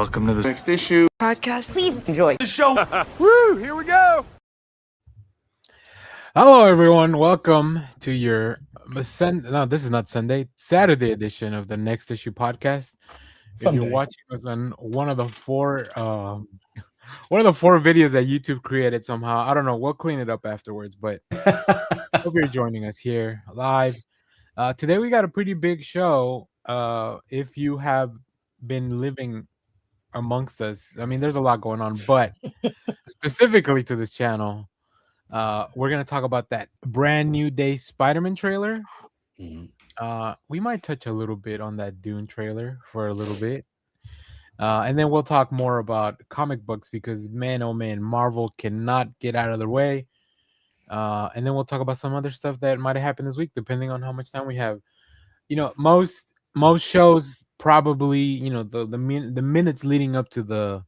Welcome to the next issue podcast. Please enjoy the show. Woo! Here we go. Hello, everyone. Welcome to your this is not Sunday, Saturday edition of the Next Issue podcast. Someday. If you're watching us on one of the four videos that YouTube created somehow, I don't know. We'll clean it up afterwards, but hope you're joining us here live. Today we got a pretty big show. If you have been living amongst us, I mean, there's a lot going on, but specifically to this channel, we're gonna talk about that brand new day Spider-Man trailer. We might touch a little bit on that Dune trailer for a little bit, and then we'll talk more about comic books because man, oh man, Marvel cannot get out of their way. And then we'll talk about some other stuff that might have happened this week, depending on how much time we have. You know, most shows probably, you know, the minutes leading up to the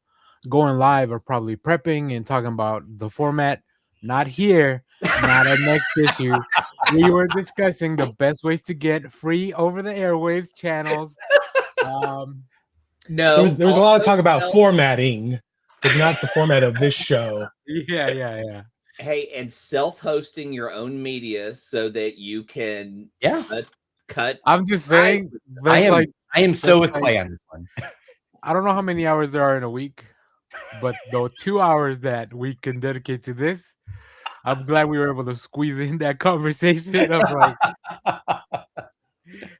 going live are probably prepping and talking about the format. Not here, not at Next Issue. We were discussing the best ways to get free over the airwaves channels. No, there was a lot of talk about formatting, but not the format of this show. Yeah. Hey, and self-hosting your own media so that you can cut. I'm just saying. I am so with Clay on this one. I don't know how many hours there are in a week, but the 2 hours that we can dedicate to this, I'm glad we were able to squeeze in that conversation of like,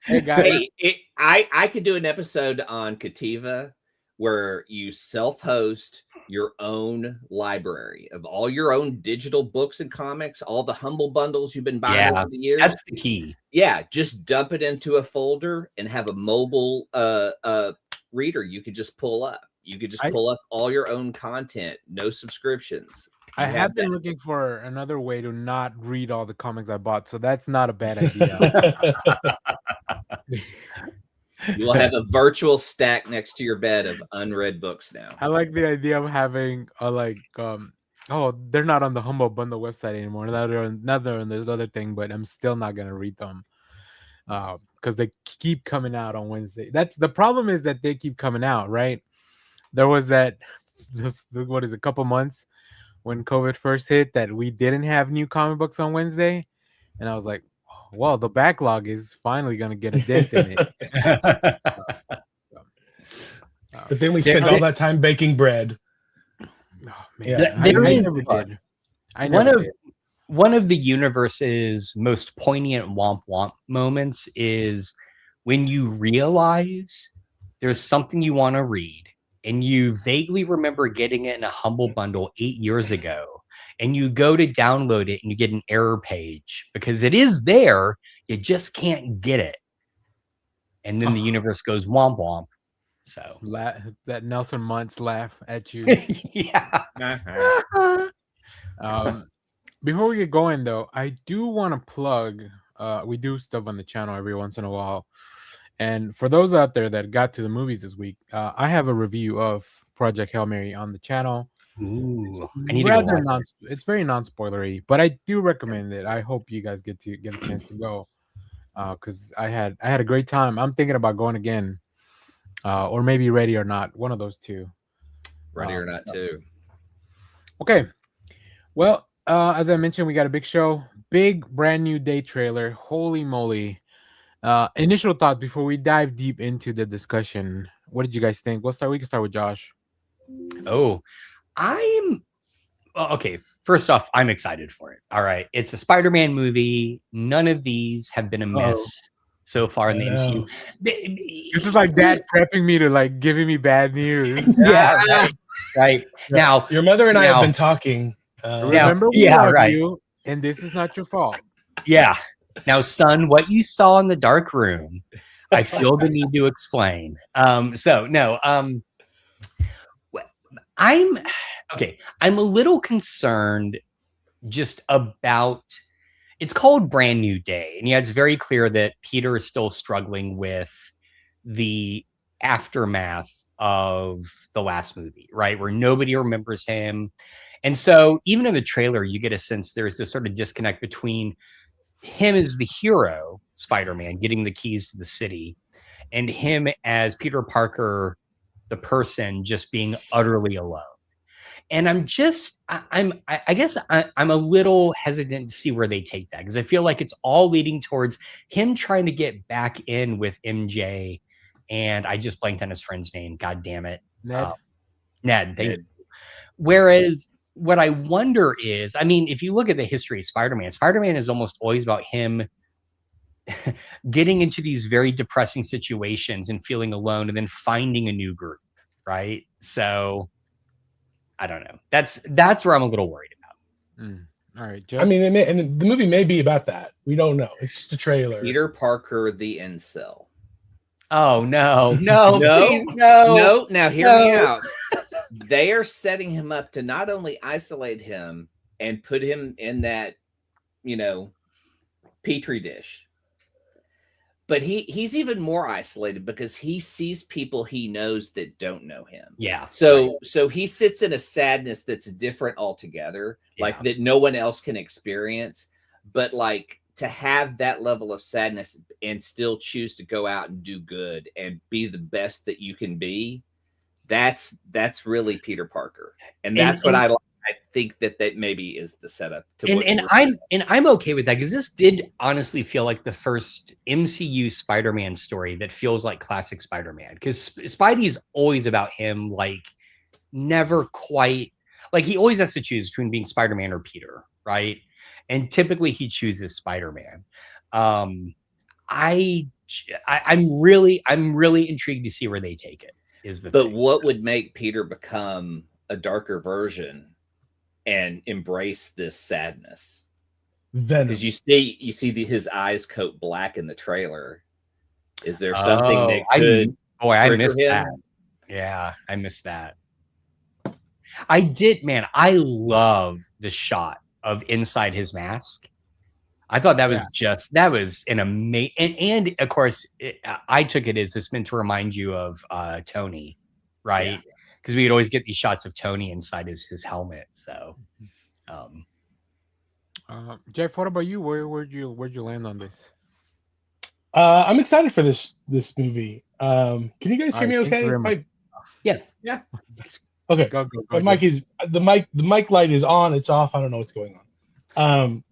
hey guys. Hey, I could do an episode on Cativa where you self-host your own library of all your own digital books and comics, all the humble bundles you've been buying over the years. That's the key. Yeah, just dump it into a folder and have a mobile reader you could just pull up. You could just pull up all your own content, no subscriptions. I have been looking for another way to not read all the comics I bought, so that's not a bad idea. You'll have a virtual stack next to your bed of unread books now. I like the idea of having they're not on the Humble Bundle website anymore. They're on this other thing, but I'm still not gonna read them because they keep coming out on Wednesday. That's the problem, is that they keep coming out, right? There was that a couple months when COVID first hit that we didn't have new comic books on Wednesday, and I was like, well, the backlog is finally going to get a dent in it. But then we spent all that time baking bread. Oh, man. I never did. I never did. One of the universe's most poignant womp womp moments is when you realize there's something you want to read and you vaguely remember getting it in a Humble Bundle 8 years ago. And you go to download it and you get an error page because it is there. You just can't get it. And then the universe goes womp womp. So that Nelson Muntz laugh at you. Yeah. Before we get going, though, I do want to plug. We do stuff on the channel every once in a while. And for those out there that got to the movies this week, I have a review of Project Hail Mary on the channel. Ooh, it's very non-spoilery, but I do recommend it. I hope you guys get a chance to go because I had a great time. I'm thinking about going again, or maybe Ready or Not, one of those two. Ready or Not too. Okay, well, as I mentioned, we got a big show, big brand new day trailer. Holy moly! Initial thoughts before we dive deep into the discussion. What did you guys think? We can start with Josh. Oh. Okay. First off, I'm excited for it. All right. It's a Spider-Man movie. None of these have been a miss so far in the MCU. This is like Dad prepping me to like giving me bad news. Yeah. Right. Now, your mother and I have been talking. Remember, we love you, and this is not your fault. Yeah. Now, son, what you saw in the dark room, I feel the need to explain. I'm a little concerned just about, it's called Brand New Day. And yeah, it's very clear that Peter is still struggling with the aftermath of the last movie, right? Where nobody remembers him. And so even in the trailer, you get a sense there's this sort of disconnect between him as the hero, Spider-Man, getting the keys to the city, and him as Peter Parker the person just being utterly alone. And I guess I'm a little hesitant to see where they take that, because I feel like it's all leading towards him trying to get back in with MJ. And I just blanked on his friend's name. God damn it. Ned. Ned. Thank you. Whereas what I wonder is, I mean, if you look at the history of Spider-Man, Spider-Man is almost always about him getting into these very depressing situations and feeling alone and then finding a new group, right? So I don't know. That's where I'm a little worried about. All right, Jeff. I mean, and the movie may be about that. We don't know. It's just a trailer. Peter Parker, the incel. Oh no, No. please, no. No, now hear me out. They are setting him up to not only isolate him and put him in that, petri dish, but he's even more isolated because he sees people he knows that don't know him. Yeah. So he sits in a sadness that's different altogether, like that no one else can experience. But like to have that level of sadness and still choose to go out and do good and be the best that you can be, that's really Peter Parker. And that's what I like. I think that maybe is the setup. I'm okay with that, because this did honestly feel like the first MCU Spider-Man story that feels like classic Spider-Man, because Spidey's always about him, like never quite, like he always has to choose between being Spider-Man or Peter, right? And typically he chooses Spider-Man. I'm really intrigued to see where they take it. But what would make Peter become a darker version and embrace this sadness? Venom. Because you see his eyes coat black in the trailer. Is there something that could I missed that. Yeah, I missed that. I did, man. I love the shot of inside his mask. I thought that was an amazing, and of course, I took it as this meant to remind you of Tony, right? Because we would always get these shots of Tony inside his helmet. So, Jeff, what about you? Where'd you land on this? I'm excited for this movie. Can you guys hear me okay? Yeah. Okay. Go. The mic light is on. It's off. I don't know what's going on.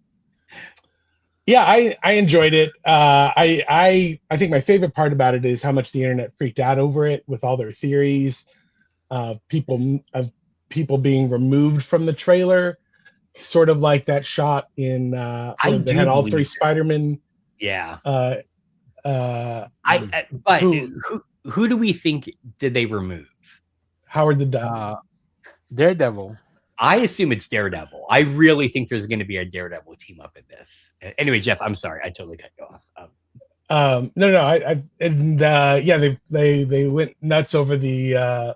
I enjoyed it. I think my favorite part about it is how much the internet freaked out over it with all their theories. People being removed from the trailer, sort of like that shot in they had all three Spider-Man. Yeah. But who do we think did they remove? Howard the Duck. Daredevil. I assume it's Daredevil. I really think there's going to be a Daredevil team up in this. Anyway, Jeff, I'm sorry, I totally cut you off. They went nuts over the.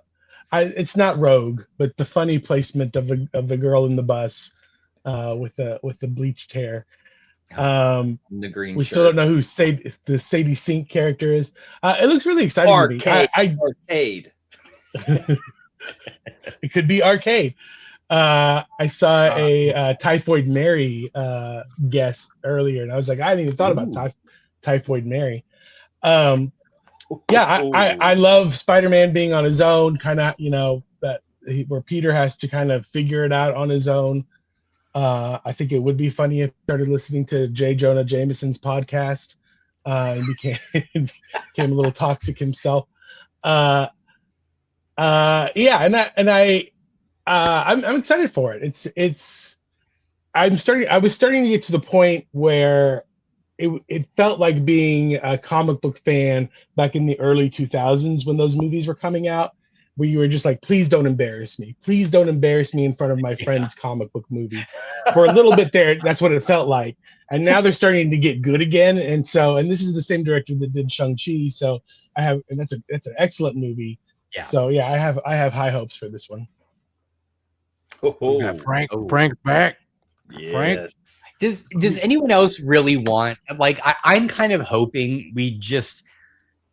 It's not Rogue, but the funny placement of the girl in the bus with the bleached hair. The green. We still don't know who the Sadie Sink character is. It looks really exciting to me. Arcade. It could be Arcade. I saw a Typhoid Mary guest earlier, and I was like, I hadn't even thought about Typhoid Mary. I love Spider-Man being on his own, kind of, where Peter has to kind of figure it out on his own. I think it would be funny if he started listening to J. Jonah Jameson's podcast and became a little toxic himself. I'm excited for it. I was starting to get to the point where it felt like being a comic book fan back in the early 2000s when those movies were coming out, where you were just like, please don't embarrass me. Please don't embarrass me in front of my friend's comic book movie. For a little bit there, that's what it felt like. And now they're starting to get good again. And this is the same director that did Shang-Chi. So that's an excellent movie. Yeah. So yeah, I have high hopes for this one. Frank back. Yes. Frank. Does anyone else really want, like, I'm kind of hoping we just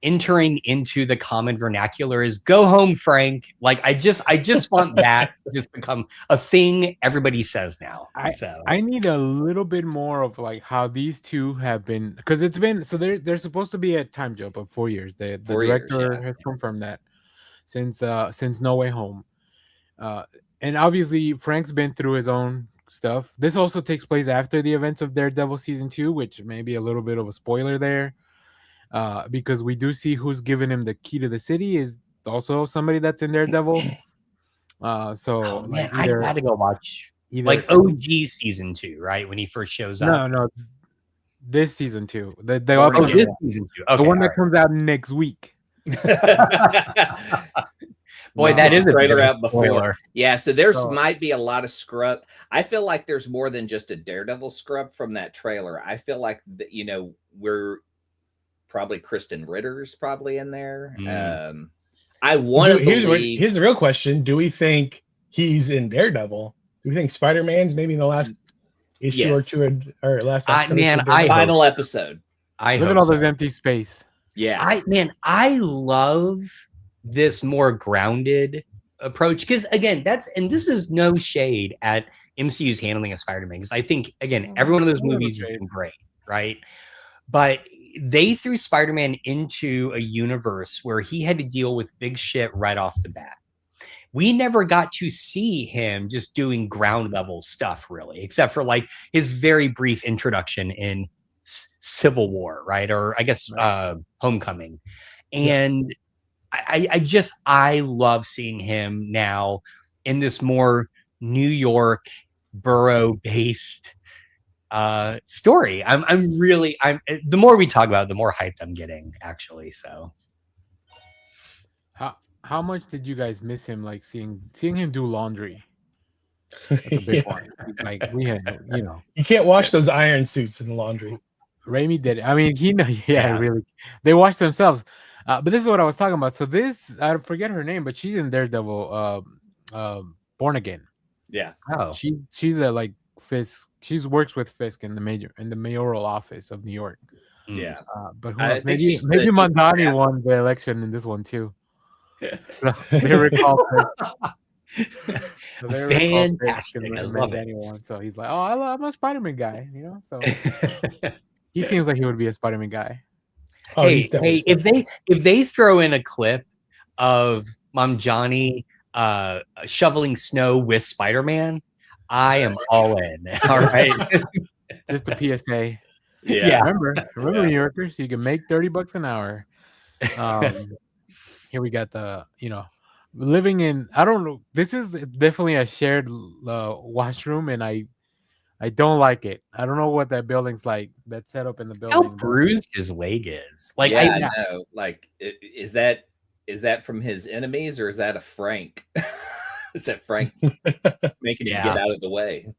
entering into the common vernacular is go home, Frank. Like, I just want that to just become a thing everybody says now. I need a little bit more of like how these two have been, because it's been, so there's supposed to be a time jump of 4 years. The director has confirmed that. since No Way Home. And obviously Frank's been through his own stuff. This also takes place after the events of Daredevil season 2, which may be a little bit of a spoiler there, because we do see who's giving him the key to the city is also somebody that's in Daredevil. So man, like I gotta go watch like OG season 2, right? When he first shows up. No, this season 2. The This season 2. Okay, the one that comes out next week. Boy, that is a trailer big out before. spoiler. Yeah, so there's might be a lot of scrub. I feel like there's more than just a Daredevil scrub from that trailer. I feel like we're probably Kristen Ritter's probably in there. I want to believe. Here's the real question: do we think he's in Daredevil? Do we think Spider-Man's maybe in the last issue or two, or last episode? Final episode. Look at all this empty space. Yeah, I love this more grounded approach, because again, this is no shade at MCU's handling of Spider-Man, because I think again every one of those movies has been great, right? But they threw Spider-Man into a universe where he had to deal with big shit right off the bat. We never got to see him just doing ground level stuff, really, except for like his very brief introduction in Civil War, right? Or I guess Homecoming. And I love seeing him now in this more New York borough-based story. I'm the more we talk about it, the more hyped I'm getting, actually. So how much did you guys miss him, like seeing him do laundry? That's a big one. Like we had, you can't wash those iron suits in the laundry. Raimi did it. I mean, really, they wash themselves. But this is what I was talking about. So this, I forget her name, but she's in Daredevil, Born Again. Yeah. Oh, she's a like Fisk. She works with Fisk in the mayoral office of New York. Yeah. But who knows? Maybe Mandani won the election in this one too. So they recall Fisk. Fantastic. I love it. Anyone. So he's like, oh, I'm a Spider-Man guy, So he seems like he would be a Spider-Man guy. Oh, hey, if they throw in a clip of Mom Johnny shoveling snow with Spider-Man, I am all in. All right. Just a PSA. Yeah. Remember, New Yorkers, you can make $30 an hour. Here we got the, living in, I don't know. This is definitely a shared washroom, and I don't like it. I don't know what that building's like. That setup in the building. How bruised his leg is. Like, I know. Like, is that from his enemies, or is that a Frank? Is that Frank making him get out of the way?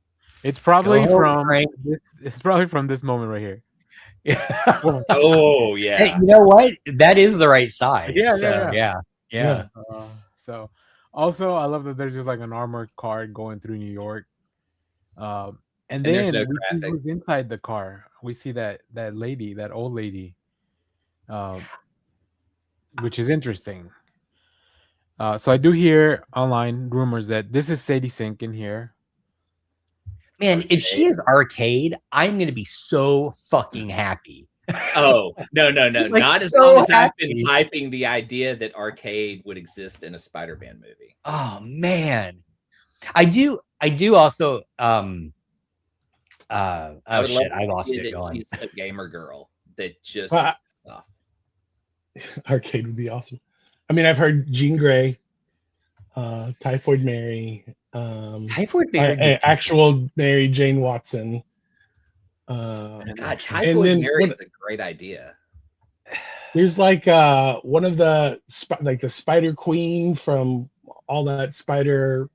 It's probably it's probably from this moment right here. Oh yeah. Hey, you know what? That is the right side. Yeah. So also, I love that there's just like an armored car going through New York. And then we see who's inside the car. We see that lady, that old lady, which is interesting. So I do hear online rumors that this is Sadie Sink in here. Man, if she is Arcade, I'm going to be so fucking happy. Oh, no. Like, not as so long as I've happy. been hyping the idea that Arcade would exist in a Spider-Man movie. Oh, man. I do also I lost it going. She's a gamer girl that just Arcade would be awesome. I mean, I've heard Jean Grey, Typhoid Mary, actual Mary Jane Watson. God, Typhoid Mary is a great idea. There's like one of the the Spider Queen from all that Spider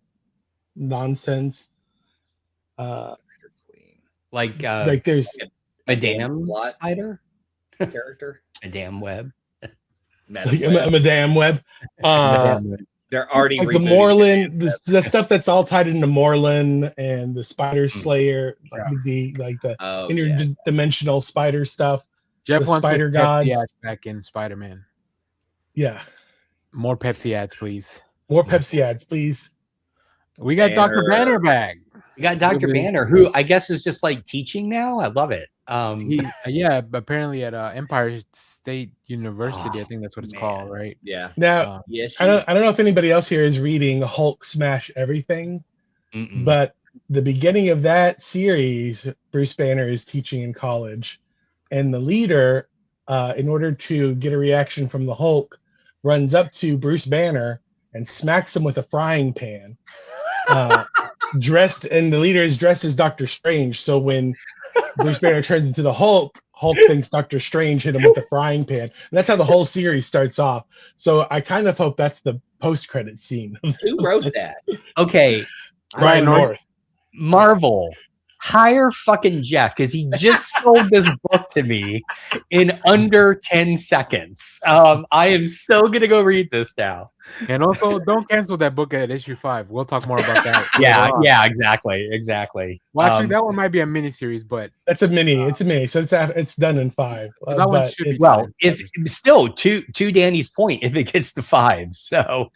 nonsense. Spider Queen. Like there's Madame Spider character. Madame Web. Madame Web. They're already like the Moreland, the stuff that's all tied into Moreland and the Spider Slayer, the interdimensional spider stuff. Jeff wants Spider Gods back in Spider-Man. Yeah. More Pepsi ads, please. More Pepsi ads, please. We got Dr. Banner back. We got Dr. Banner, who I guess is just like teaching now. I love it. Apparently at Empire State University, I think that's what it's called, right? Yeah. Now, Yes. I don't know if anybody else here is reading Hulk Smash Everything, but the beginning of that series, Bruce Banner is teaching in college, and the leader, in order to get a reaction from the Hulk, runs up to Bruce Banner and smacks him with a frying pan. And the leader is dressed as Doctor Strange. So when Bruce Banner turns into the Hulk, Hulk thinks Doctor Strange hit him with the frying pan. And that's how the whole series starts off. So I kind of hope that's the post-credit scene. Who wrote that? Okay, Ryan North. Marvel, hire fucking Jeff because he just sold this book to me in under 10 seconds. I am so gonna go read this now. And also, don't cancel that book at issue 5. We'll talk more about that. Yeah, exactly. Well, actually, that one might be a mini series, but It's a mini, so it's done in 5. that one should be well, if still to Danny's point, if it gets to 5. So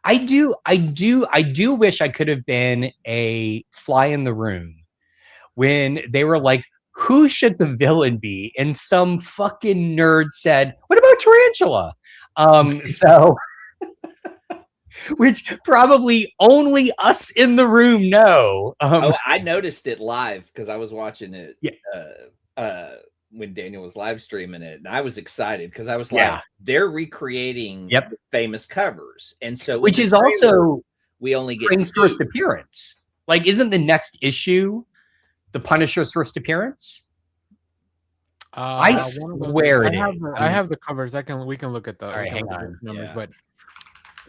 I do wish I could have been a fly in the room when they were like, who should the villain be? And some fucking nerd said, what about Tarantula? So which probably only us in the room know. I noticed it live because I was watching it when Daniel was live streaming it, and I was excited because I was like, they're recreating the famous covers, and so which is also we only get Spring's first appearance. Like, isn't the next issue the Punisher's first appearance? I swear it is. I have the covers. We can look at the hang on. numbers, but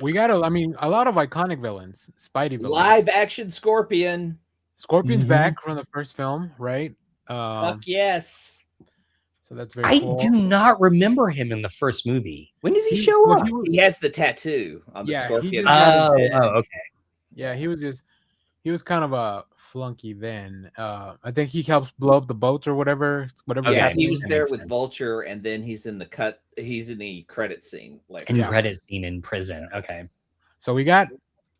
we gotta. I mean, a lot of iconic villains. Spidey villains. Live action Scorpion. Scorpion's back from the first film, right? Fuck yes. So that's very cool. I do not remember him in the first movie. When does he show up? He has the tattoo on the Scorpion. Okay. Yeah, he was kind of a flunky then. I think he helps blow up the boats or whatever. Yeah, he was there with Vulture, and then he's in the credit scene later. Credit scene in prison. Okay. So we got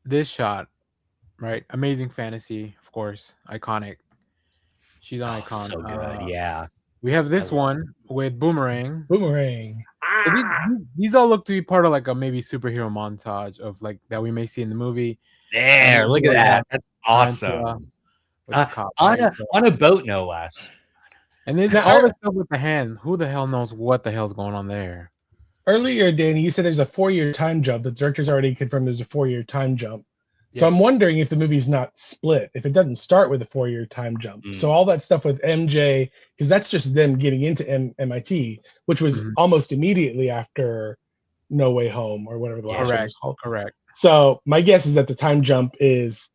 this shot, right? Amazing Fantasy, of course, iconic. She's an icon. So good, yeah. We have this one with Boomerang. So these all look to be part of like a maybe superhero montage of like that we may see in the movie. There, look at that. That's awesome. On a boat, no less. And there's all this stuff with the hand. Who the hell knows what the hell's going on there? Earlier, Danny, you said there's a 4-year time jump. The director's already confirmed there's a 4-year time jump. So I'm wondering if the movie's not split, if it doesn't start with a 4-year time jump. So all that stuff with MJ, because that's just them getting into MIT, which was almost immediately after No Way Home or whatever the last one was called. Correct. So my guess is that the time jump is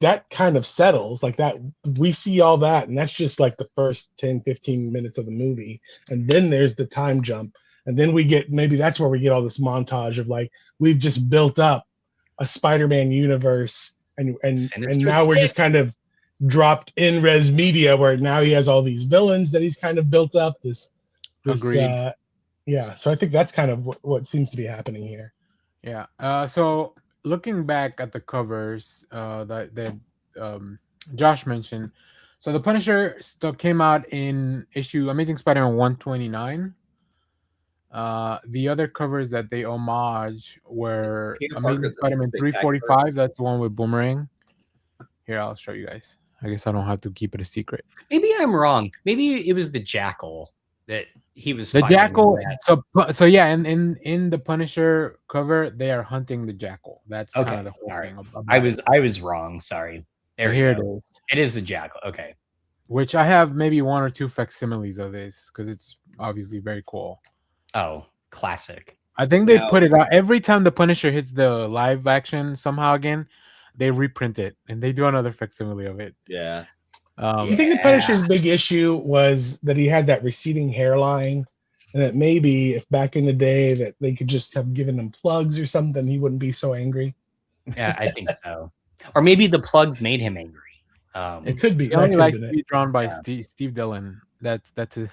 that kind of settles like that. We see all that, and that's just like the first 10, 15 minutes of the movie. And then there's the time jump. And then maybe that's where we get all this montage of like, we've just built up a Spider-Man universe, and now we're just kind of dropped in res media where now he has all these villains that he's kind of built up. Agreed. So I think that's kind of what seems to be happening here. Yeah. So looking back at the covers that Josh mentioned, so the Punisher stuff came out in issue Amazing Spider-Man 129. The other covers that they homage were Amazing Spider-Man 345. That's the one with Boomerang. Here, I'll show you guys. I guess I don't have to keep it a secret. Maybe I'm wrong. Maybe it was the Jackal that he was. The Jackal. So yeah, in the Punisher cover, they are hunting the Jackal. That's kind of the whole thing. I was wrong. Sorry. Here it is. It is the Jackal. Okay. Which I have maybe 1 or 2 facsimiles of this because it's obviously very cool. Oh, classic. I think they put it out every time the Punisher hits the live action somehow again, they reprint it and they do another facsimile of it. Yeah. You think the Punisher's big issue was that he had that receding hairline, and that maybe if back in the day that they could just have given him plugs or something, he wouldn't be so angry? Yeah, I think so. Or maybe the plugs made him angry. It could be. He only likes to be drawn by Steve Dillon. That's it.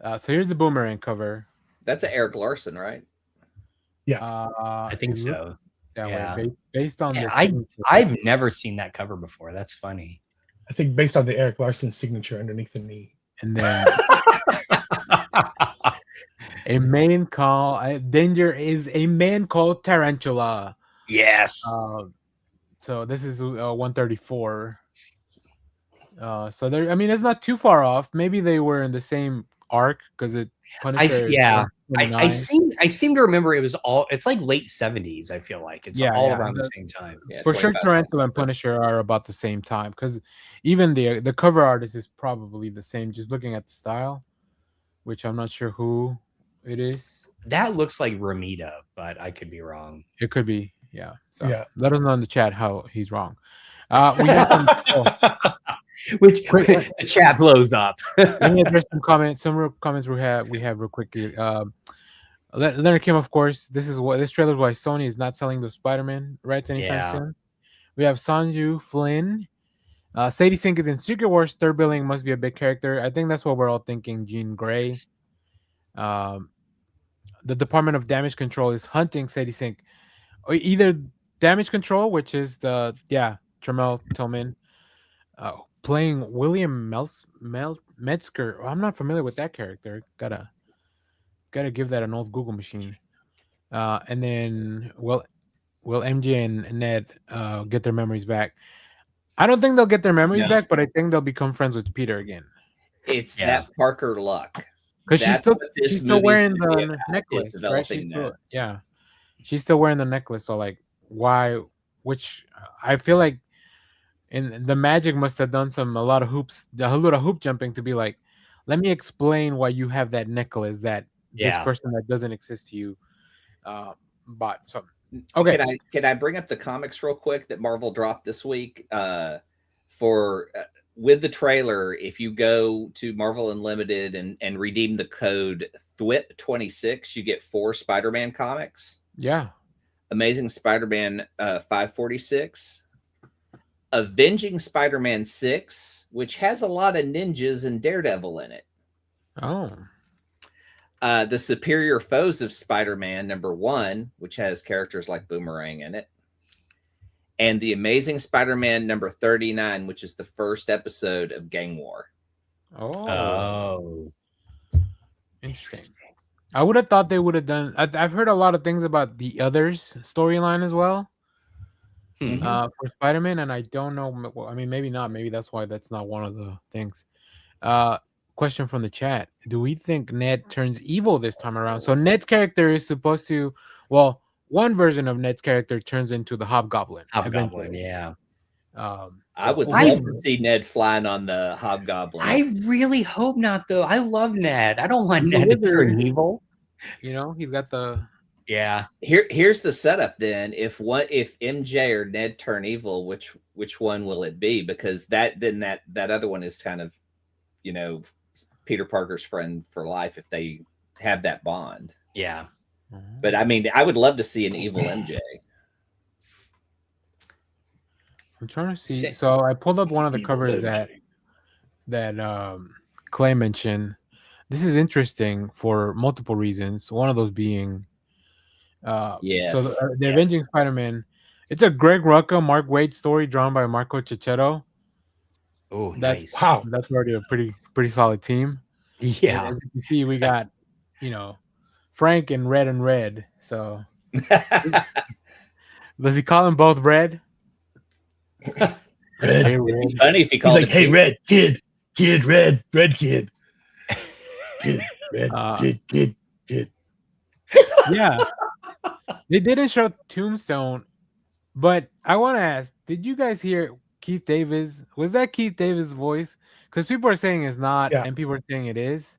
So here's the Boomerang cover. That's an Eric Larson, right? Yeah, I think so. Yeah. Based on this, I've never seen that cover before. That's funny. I think based on the Eric Larson signature underneath the knee. And then a main call. Danger is a man called Tarantula. Yes. So this is 134. So there. I mean, it's not too far off. Maybe they were in the same arc because it. Punisher. I seem to remember it was all. It's like late 70s. I feel like it's all around the same time. Yeah, for sure, Tarantula and Punisher are about the same time because even the cover artist is probably the same. Just looking at the style, which I'm not sure who it is. That looks like Ramita, but I could be wrong. It could be, yeah. So Yeah. let us know in the chat how he's wrong. We got some. Which the chat blows up. Let me address some comments. Some real comments we have real quickly. Leonard Kim, of course. This trailer is why Sony is not selling the Spider-Man rights anytime soon. We have Sanju Flynn. Sadie Sink is in Secret Wars. Third billing must be a big character. I think that's what we're all thinking. Jean Grey. The Department of Damage Control is hunting Sadie Sink. Or either Damage Control, which is Tremel Tillman. Playing William Metzger. I'm not familiar with that character. Gotta give that an old Google machine. And then will MJ and Ned get their memories back? I don't think they'll get their memories back, but I think they'll become friends with Peter again. It's that Parker luck. Because she's still wearing the necklace, right? She's still wearing the necklace. So like, why? Which I feel like. And the Magic must have done a lot of hoop jumping to be like, let me explain why you have that necklace that this person that doesn't exist to you bought. So, okay. Can I bring up the comics real quick that Marvel dropped this week? With the trailer, if you go to Marvel Unlimited and redeem the code THWIP26, you get 4 Spider-Man comics. Yeah. Amazing Spider-Man 546. Avenging Spider-Man 6, which has a lot of ninjas and Daredevil in it. Oh. The Superior Foes of Spider-Man #1, which has characters like Boomerang in it. And The Amazing Spider-Man #39, which is the first episode of Gang War. Oh. Interesting. I would have thought they would have done. I've heard a lot of things about the Others storyline as well. For Spider-Man, and I don't know. I mean, maybe not. Maybe that's why that's not one of the things. Question from the chat: do we think Ned turns evil this time around? So Ned's character is supposed to. Well, one version of Ned's character turns into the Hobgoblin. Yeah. I would love to see Ned flying on the Hobgoblin. I really hope not, though. I love Ned. I don't want Ned to turn evil. You know, he's got the. Yeah. Here's the setup then. If MJ or Ned turn evil, which one will it be? Because that other one is kind of, Peter Parker's friend for life if they have that bond. Yeah. But I mean, I would love to see an evil MJ. I'm trying to see. So I pulled up one of the covers that Clay mentioned. This is interesting for multiple reasons. One of those being yes. So the Avenging Spider-Man, it's a Greg Rucka, Mark Waid story drawn by Marco Cicchetto. Oh, nice. Wow. That's already a pretty solid team. Yeah. And as you can see, we got, Frank and Red. So does he call them both Red? Red. Hey, Red. It's funny if he called like, hey, Red, kid, Red kid. Kid, Red, kid. Yeah. They didn't show Tombstone, but I want to ask, did you guys hear Keith Davis? Was that Keith Davis' voice? Because people are saying it's not, and people are saying it is.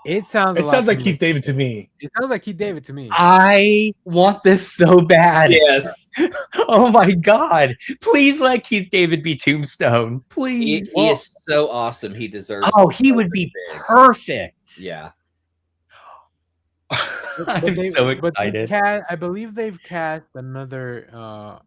It sounds like Keith David to me. It sounds like Keith David to me. I want this so bad. Yes. Oh my God. Please let Keith David be Tombstone. Please. He is so awesome. He deserves he would be perfect. Yeah. I'm so excited. I believe they've cast another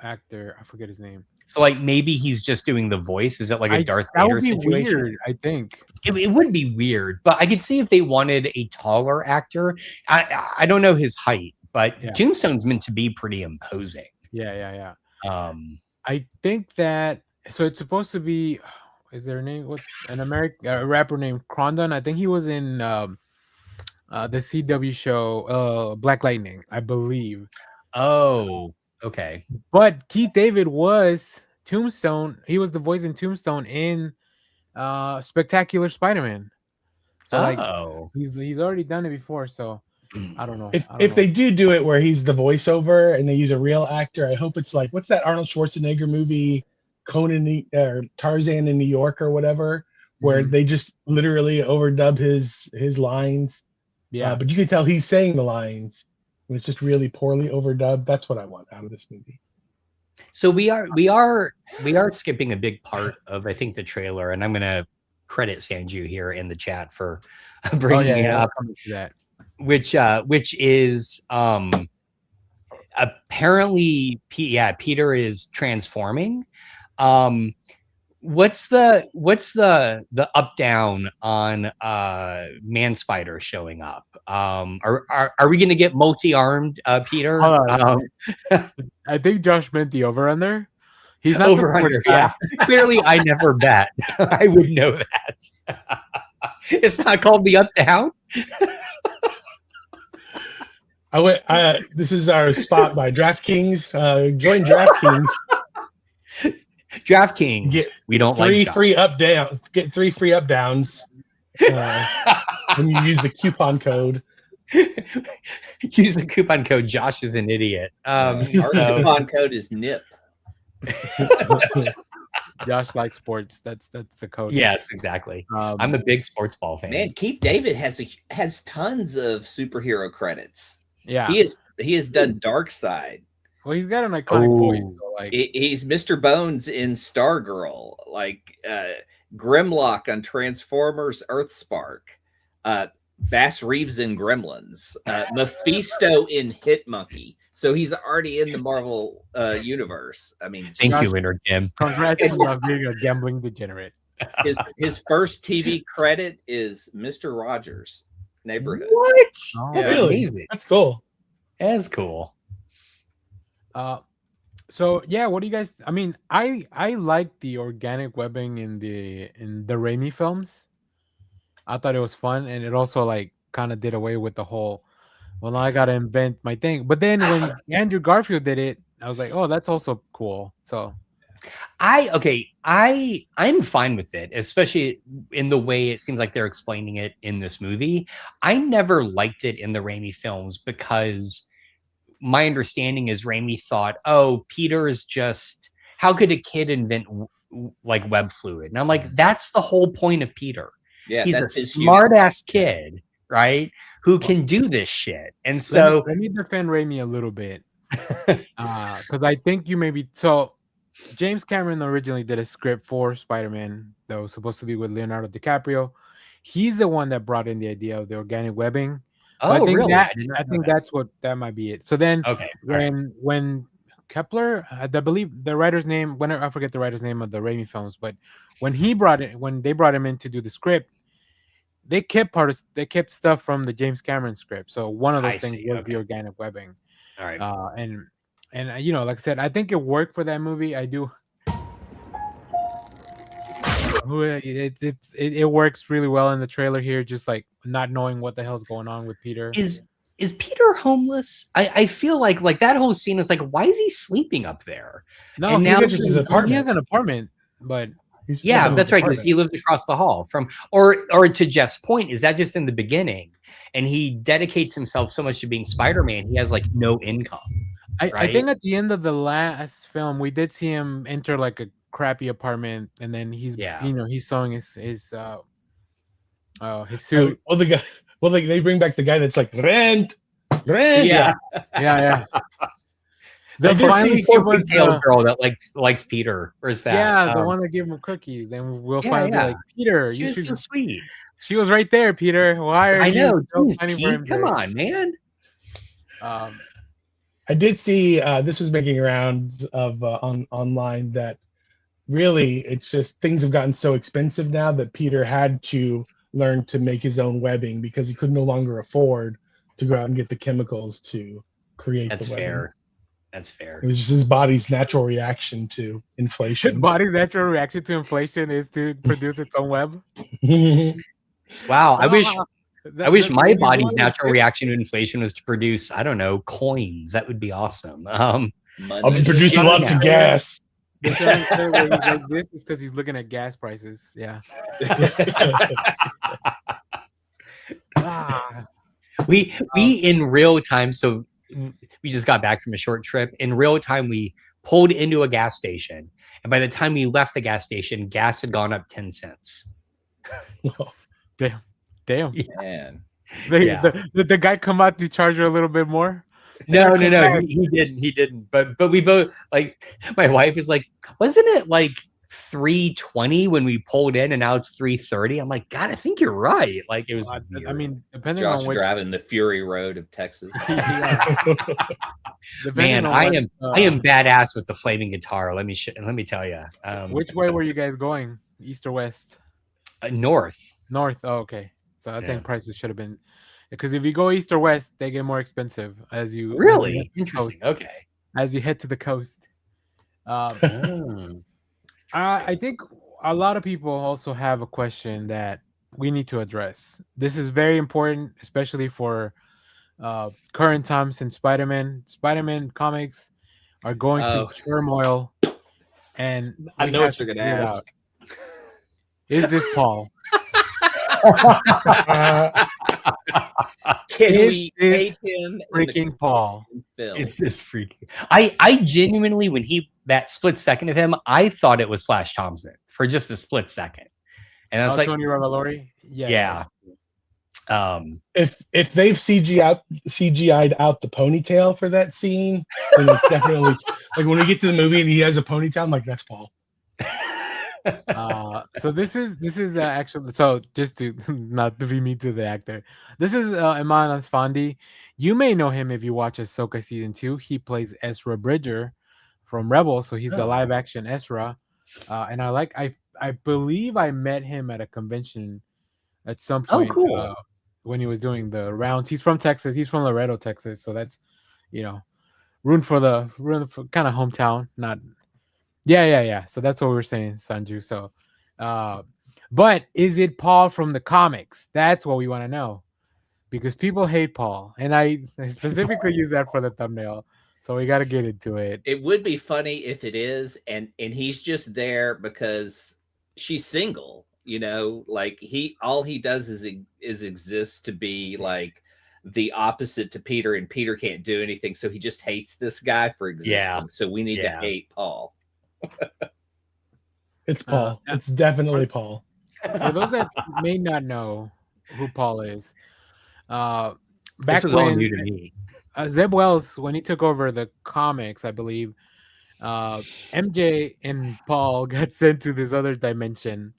actor. I forget his name. So like maybe he's just doing the voice. Is it like a Darth Vader situation? Weird, I think. It would be weird, but I could see if they wanted a taller actor. I don't know his height, but Tombstone's meant to be pretty imposing. Yeah. I think that So it's supposed to be. Is there a name? What's an American rapper named Crondon? I think he was in the CW show Black Lightning, I believe. Oh, okay. But Keith David was Tombstone. He was the voice in Tombstone in Spectacular Spider-Man. So like Oh. he's already done it before. So I don't know. If they do it where he's the voiceover and they use a real actor, I hope it's like, what's that Arnold Schwarzenegger movie, Conan or Tarzan in New York or whatever, where they just literally overdub his lines. Yeah. But you can tell he's saying the lines. It's just really poorly overdubbed. That's what I want out of this movie. So we are skipping a big part of, I think, the trailer, and I'm gonna credit Sanju here in the chat for bringing it up. That. Which is apparently Peter is transforming. What's the up down on Man Spider showing up? Are we gonna get multi-armed Peter? I think Josh meant the over under. He's not over under. Yeah, clearly I never bet. I would know that. It's not called the up down. This is our spot by DraftKings. Join DraftKings. DraftKings. We don't three like free up down. Get 3 free up downs when you use the coupon code. Use the coupon code. Josh is an idiot. Our coupon code is NIP. Josh likes sports. That's the code. Yes, exactly. I'm a big sports ball fan. Man, Keith David has tons of superhero credits. Yeah, he has done Dark Side. Well, he's got an iconic voice. So like he's Mr. Bones in Stargirl, like Grimlock on Transformers Earthspark, Bass Reeves in Gremlins, Mephisto in Hitmonkey. So he's already in the Marvel universe. I mean, thank you, Leonard Kim. Congrats on being a gambling degenerate. His first TV credit is Mr. Rogers' Neighborhood. What? Oh, That's really? amazing. That's cool. That's cool. So yeah, what do you guys? I mean, I like the organic webbing in the Raimi films. I thought it was fun, and it also like kind of did away with the whole. Well, now I gotta invent my thing. But then when Andrew Garfield did it, I was like, oh, that's also cool. So I'm fine with it, especially in the way it seems like they're explaining it in this movie. I never liked it in the Raimi films because my understanding is Raimi thought, oh, Peter is just, how could a kid invent like web fluid? And I'm like, that's the whole point of Peter. Yeah, he's that's a his smart ass kid, right? Who can do this shit. And so let me defend Raimi a little bit. Because I think you maybe so James Cameron originally did a script for Spider-Man that was supposed to be with Leonardo DiCaprio. He's the one that brought in the idea of the organic webbing. So oh, really? I think that's what that might be it. So then when Kepler, I believe the writer's name, I forget the writer's name of the Raimi films, but when they brought him in to do the script, they kept stuff from the James Cameron script. So one of those things was the organic webbing. All right. And you know, like I said, I think it worked for that movie. I do. It works really well in the trailer here, just like not knowing what the hell's going on with Peter. Is Peter homeless? I feel like that whole scene is like, why is he sleeping up there? No, and now just his apartment. He has an apartment, but yeah, that's right, because he lives across the hall from, or to Jeff's point, is that just in the beginning, and he dedicates himself so much to being Spider-Man, he has like no income. I think at the end of the last film, we did see him enter like a crappy apartment, and then he's he's sewing his suit. They bring back the guy that's like rent. Yeah. The finally girl that likes Peter. Where's that? Yeah, the one that gave him cookies. Then we'll finally be like, Peter, you should. So sweet. She was right there, Peter. Why are you so funny for him? Come on, man. I did see this was making rounds of online that really it's just things have gotten so expensive now that Peter had to learn to make his own webbing because he could no longer afford to go out and get the chemicals to create the webbing. Fair. That's fair. It was just his body's natural reaction to His inflation. body's natural reaction to inflation is to produce its own web. Wow. I wish my he's body's one of natural the- reaction to inflation was to produce, I don't know, coins. That would be awesome. I've been Money. producing lots of gas. The showing credit where he's like this is because he's looking at gas prices. Yeah. Ah, we in real time, so we just got back from a short trip. In real time, we pulled into a gas station, and by the time we left the gas station, gas had gone up 10 cents. damn. Man. Yeah. The guy come out to charge her a little bit more. No, he didn't. But we both, like, my wife is like, wasn't it like 320 when we pulled in, and now it's 330? I'm like, God, I think you're right. Like, it was. I weird. mean, depending Josh on which. driving the Fury Road of Texas. Depending Man, on I what, am badass with the flaming guitar. Let me tell you. Which way were you guys going? East or west? North? North. Oh, okay. So I Yeah. think prices should have been, because if you go east or west, they get more expensive as you Really interesting. interesting. Okay. As you head to the coast. Mm. I think a lot of people also have a question that we need to address. This is very important, especially for current times, since Spider-Man comics are going through turmoil, and I we know have what you're to gonna figure it ask. out. Is this Paul? Can Is we this hate him? Freaking Paul. Is this freaking? I genuinely, when that split second of him, I thought it was Flash Thompson for just a split second, and I was like, Tony Revolori? yeah. If they've CGI'd out the ponytail for that scene, then it's definitely like when we get to the movie and he has a ponytail, I'm like, that's Paul. So this is actually, so just to not to be mean to the actor, this is Iman Asfandi. You may know him if you watch Ahsoka season 2. He plays Ezra Bridger from Rebels, so he's the live action Ezra. And I believe I met him at a convention at some point. Cool. When he was doing the rounds. He's from Texas. He's from Laredo, Texas. So that's, room for kind of hometown. Not, yeah. So that's what we were saying, Sanju. So, but is it Paul from the comics? That's what we want to know, because people hate Paul, and I specifically use that for the thumbnail. So we got to get into it. It would be funny if it is, and he's just there because she's single. Like all he does is exist to be like the opposite to Peter, and Peter can't do anything, so he just hates this guy for existing. Yeah. So we need to hate Paul. It's Paul. It's definitely Paul. For those that may not know who Paul is, back This was all new to me. Zeb Wells, when he took over the comics, I believe, MJ and Paul got sent to this other dimension.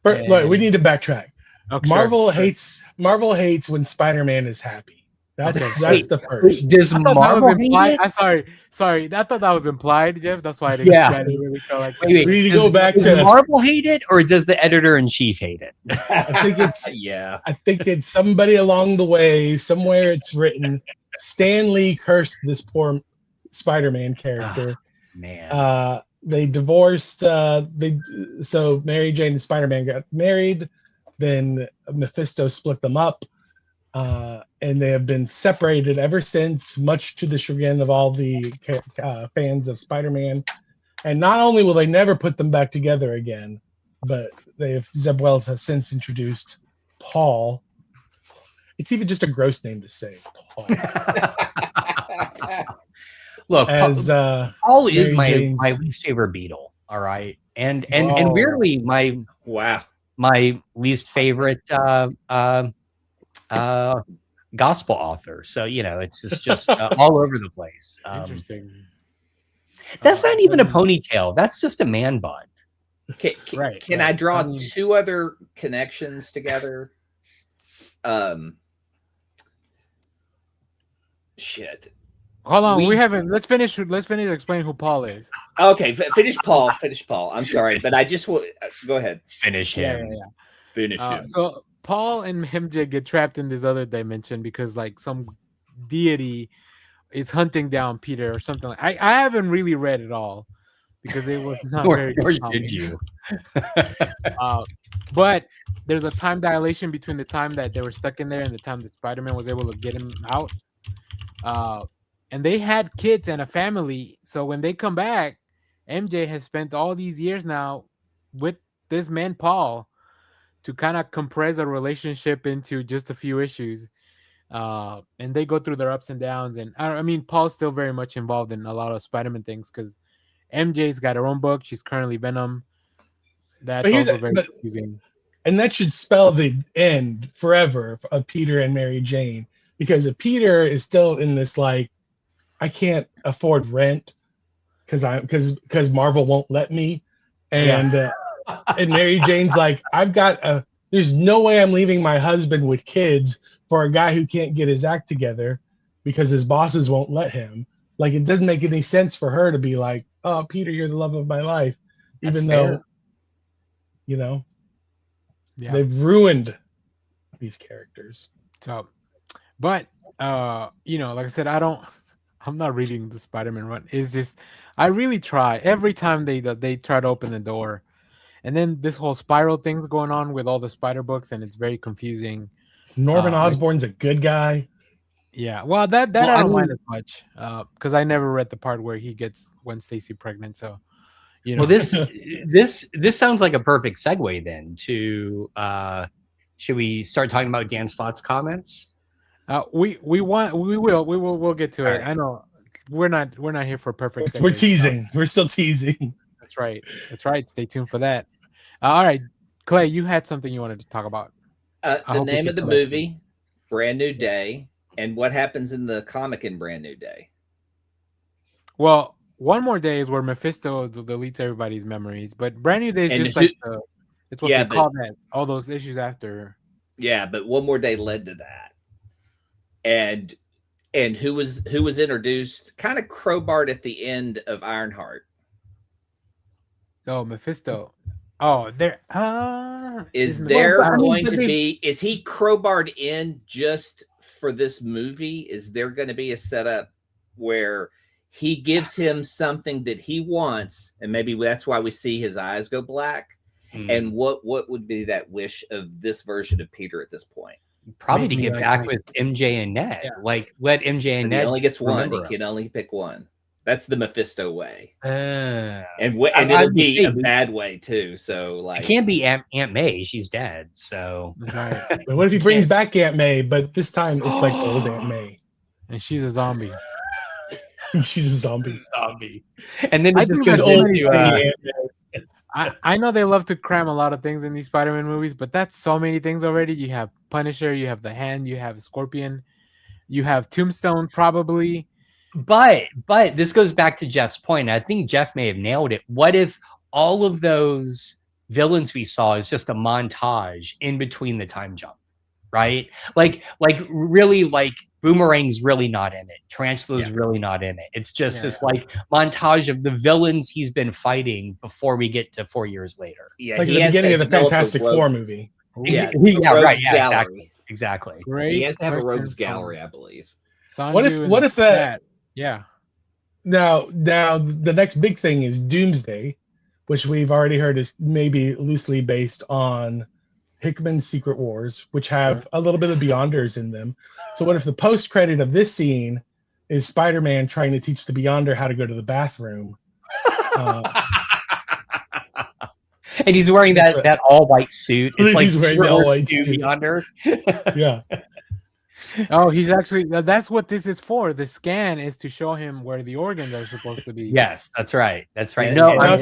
But look, we need to backtrack. Okay, Marvel sure. hates when Spider-Man is happy. That's the first. Wait, does I thought that Marvel was hate implied. it? Sorry. I thought that was implied, Jeff. That's why I didn't, Yeah. I didn't really feel like. Wait, We need to does- go back does to- Marvel hate it, or does the editor in chief hate it? I think it's Yeah. I think it's somebody along the way, somewhere it's written, Stan Lee cursed this poor Spider-Man character. Man. They divorced. So Mary Jane and Spider-Man got married. Then Mephisto split them up, and they have been separated ever since, much to the chagrin of all the fans of Spider-Man. And not only will they never put them back together again, but Zeb Wells has since introduced Paul. It's even just a gross name to say, Paul. Look, As Paul is Mary my Jane's- least favorite Beatle. All right, and Whoa. weirdly, my least favorite gospel author. So it's just all over the place. Interesting. That's not even a ponytail. That's just a man bun. Right, Can right. I draw I mean- two other connections together? Shit. Hold on, We- we haven't. Let's finish explaining who Paul is. Okay, finish Paul. Finish Paul. I'm sorry, but I just will go ahead. Finish Yeah. him. Finish him. So Paul and MJ get trapped in this other dimension because like some deity is hunting down Peter or something. I haven't really read it all because it was not Nor, very nor good should comics. you. But there's a time dilation between the time that they were stuck in there and the time that Spider-Man was able to get him out. And they had kids and a family. So when they come back, MJ has spent all these years now with this man, Paul, to kind of compress a relationship into just a few issues. And they go through their ups and downs. And I mean, Paul's still very much involved in a lot of Spider-Man things because MJ's got her own book. She's currently Venom. That's also very confusing. And that should spell the end forever of Peter and Mary Jane, because if Peter is still in this like, I can't afford rent because Marvel won't let me, and and Mary Jane's like, there's no way I'm leaving my husband with kids for a guy who can't get his act together because his bosses won't let him. Like, it doesn't make any sense for her to be like, oh, Peter, you're the love of my life, even though, you know, they've ruined these characters. So, but you know, like I said, I'm not reading the Spider-Man run. It's just I really try every time they try to open the door, and then this whole spiral thing's going on with all the Spider books, and it's very confusing. Norman Osborn's a good guy. Yeah, well, I don't mind as much because I never read the part where he gets Gwen Stacy pregnant. So, you know, well, this sounds like a perfect segue then to. Should we start talking about Dan Slott's comments? We'll get to it. Right. I know we're not here for perfect. We're teasing. We're still teasing. That's right. Stay tuned for that. All right, Clay, you had something you wanted to talk about. The name of the movie, Brand New Day, and what happens in the comic in Brand New Day. Well, One More Day is where Mephisto deletes everybody's memories, but Brand New Day is just like it's what they call that. All those issues after. Yeah, but One More Day led to that. And who was introduced, kind of crowbarred at the end of Ironheart. Oh, Mephisto. Oh, is he crowbarred in just for this movie? Is there going to be a setup where he gives him something that he wants, and maybe that's why we see his eyes go black? And what would be that wish of this version of Peter at this point? Probably to get back with MJ and Ned. Yeah. Like, let MJ and Ned. He only gets one. He can only pick one. That's the Mephisto way. And it'll be a bad way too. So, like, it can't be Aunt May. She's dead. So, what if he brings back Aunt May, but this time it's like old Aunt May, and she's a zombie. She's a zombie. And then it just goes old. I know they love to cram a lot of things in these Spider-Man movies, but that's so many things already. You have Punisher, you have the Hand, you have Scorpion, you have Tombstone, probably. But this goes back to Jeff's point. I think Jeff may have nailed it. What if all of those villains we saw is just a montage in between the time jump, right? Like really, like Boomerang's really not in it. Tarantula's really not in it. It's just this like montage of the villains he's been fighting before we get to 4 years later. Yeah, like at the beginning of the Fantastic Four movie. Exactly. Great. He has to have a rogues gallery, I believe. What if that? Yeah. Now the next big thing is Doomsday, which we've already heard is maybe loosely based on Hickman's Secret Wars, which have a little bit of Beyonders in them. So what if the post credit of this scene is Spider-Man trying to teach the Beyonder how to go to the bathroom? And he's wearing that all white suit. It's like he's wearing the all white suit. Beyonder. Yeah. Oh, he's actually, that's what this is for. The scan is to show him where the organs are supposed to be. Yes, that's right. Yeah, No, no,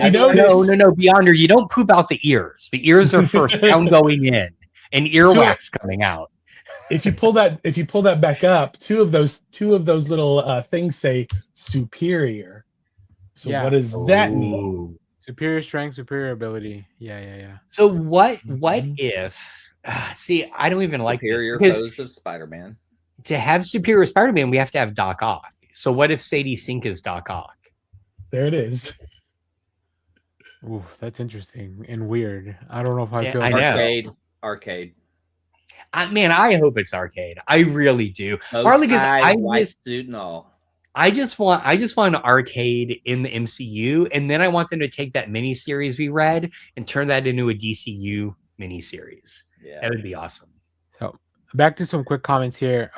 Beyonder, you don't poop out the ears. The ears are for sound going in and earwax coming out. If you pull that back up, two of those little things say superior. So what does that mean? Superior strength, superior ability. Yeah. So what if see, I don't even like superior foes of Spider-Man. To have superior Spider-Man, we have to have Doc Ock. So what if Sadie Sink is Doc Ock? There it is. Ooh, that's interesting and weird. I don't know if I feel arcade. Man, I hope it's arcade. I really do. Partly because I white suit and all. I just want an arcade in the MCU, and then I want them to take that miniseries we read and turn that into a DCU miniseries. Yeah. That would be awesome. So back to some quick comments here.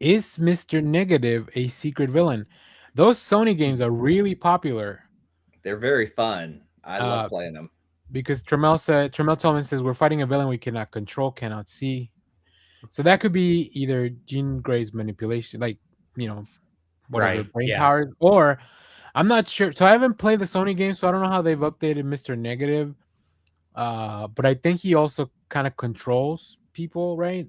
Is Mr. Negative a secret villain? Those Sony games are really popular. They're very fun. I love playing them. Because Tremel Tillman says we're fighting a villain we cannot control, cannot see. So that could be either Jean Grey's manipulation, like, you know, whatever brain powers, or I'm not sure. So I haven't played the Sony game, so I don't know how they've updated Mr. Negative. But I think he also kind of controls people, right?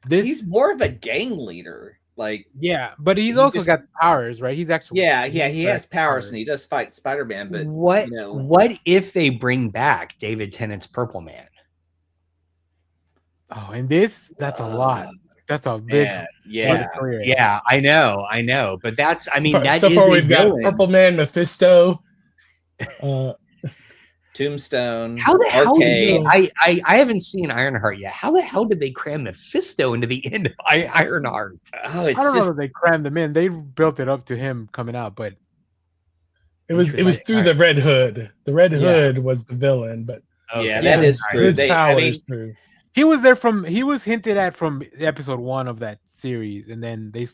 He's more of a gang leader. Like, yeah, but he's also got powers, right? He's actually he has powers and he does fight Spider-Man. But what if they bring back David Tennant's Purple Man? Oh, and that's a lot. That's a big career. Yeah, I know. But that's, I mean, that so is far we've villain. got Purple Man, Mephisto, Tombstone. How the hell did I haven't seen Ironheart yet. How the hell did they cram Mephisto into the end of Ironheart? Oh, I don't know that they crammed him in. They built it up to him coming out, but it was through the Red Hood. The Red Hood was the villain, but that is true. He was there he was hinted at from episode 1 of that series, and then they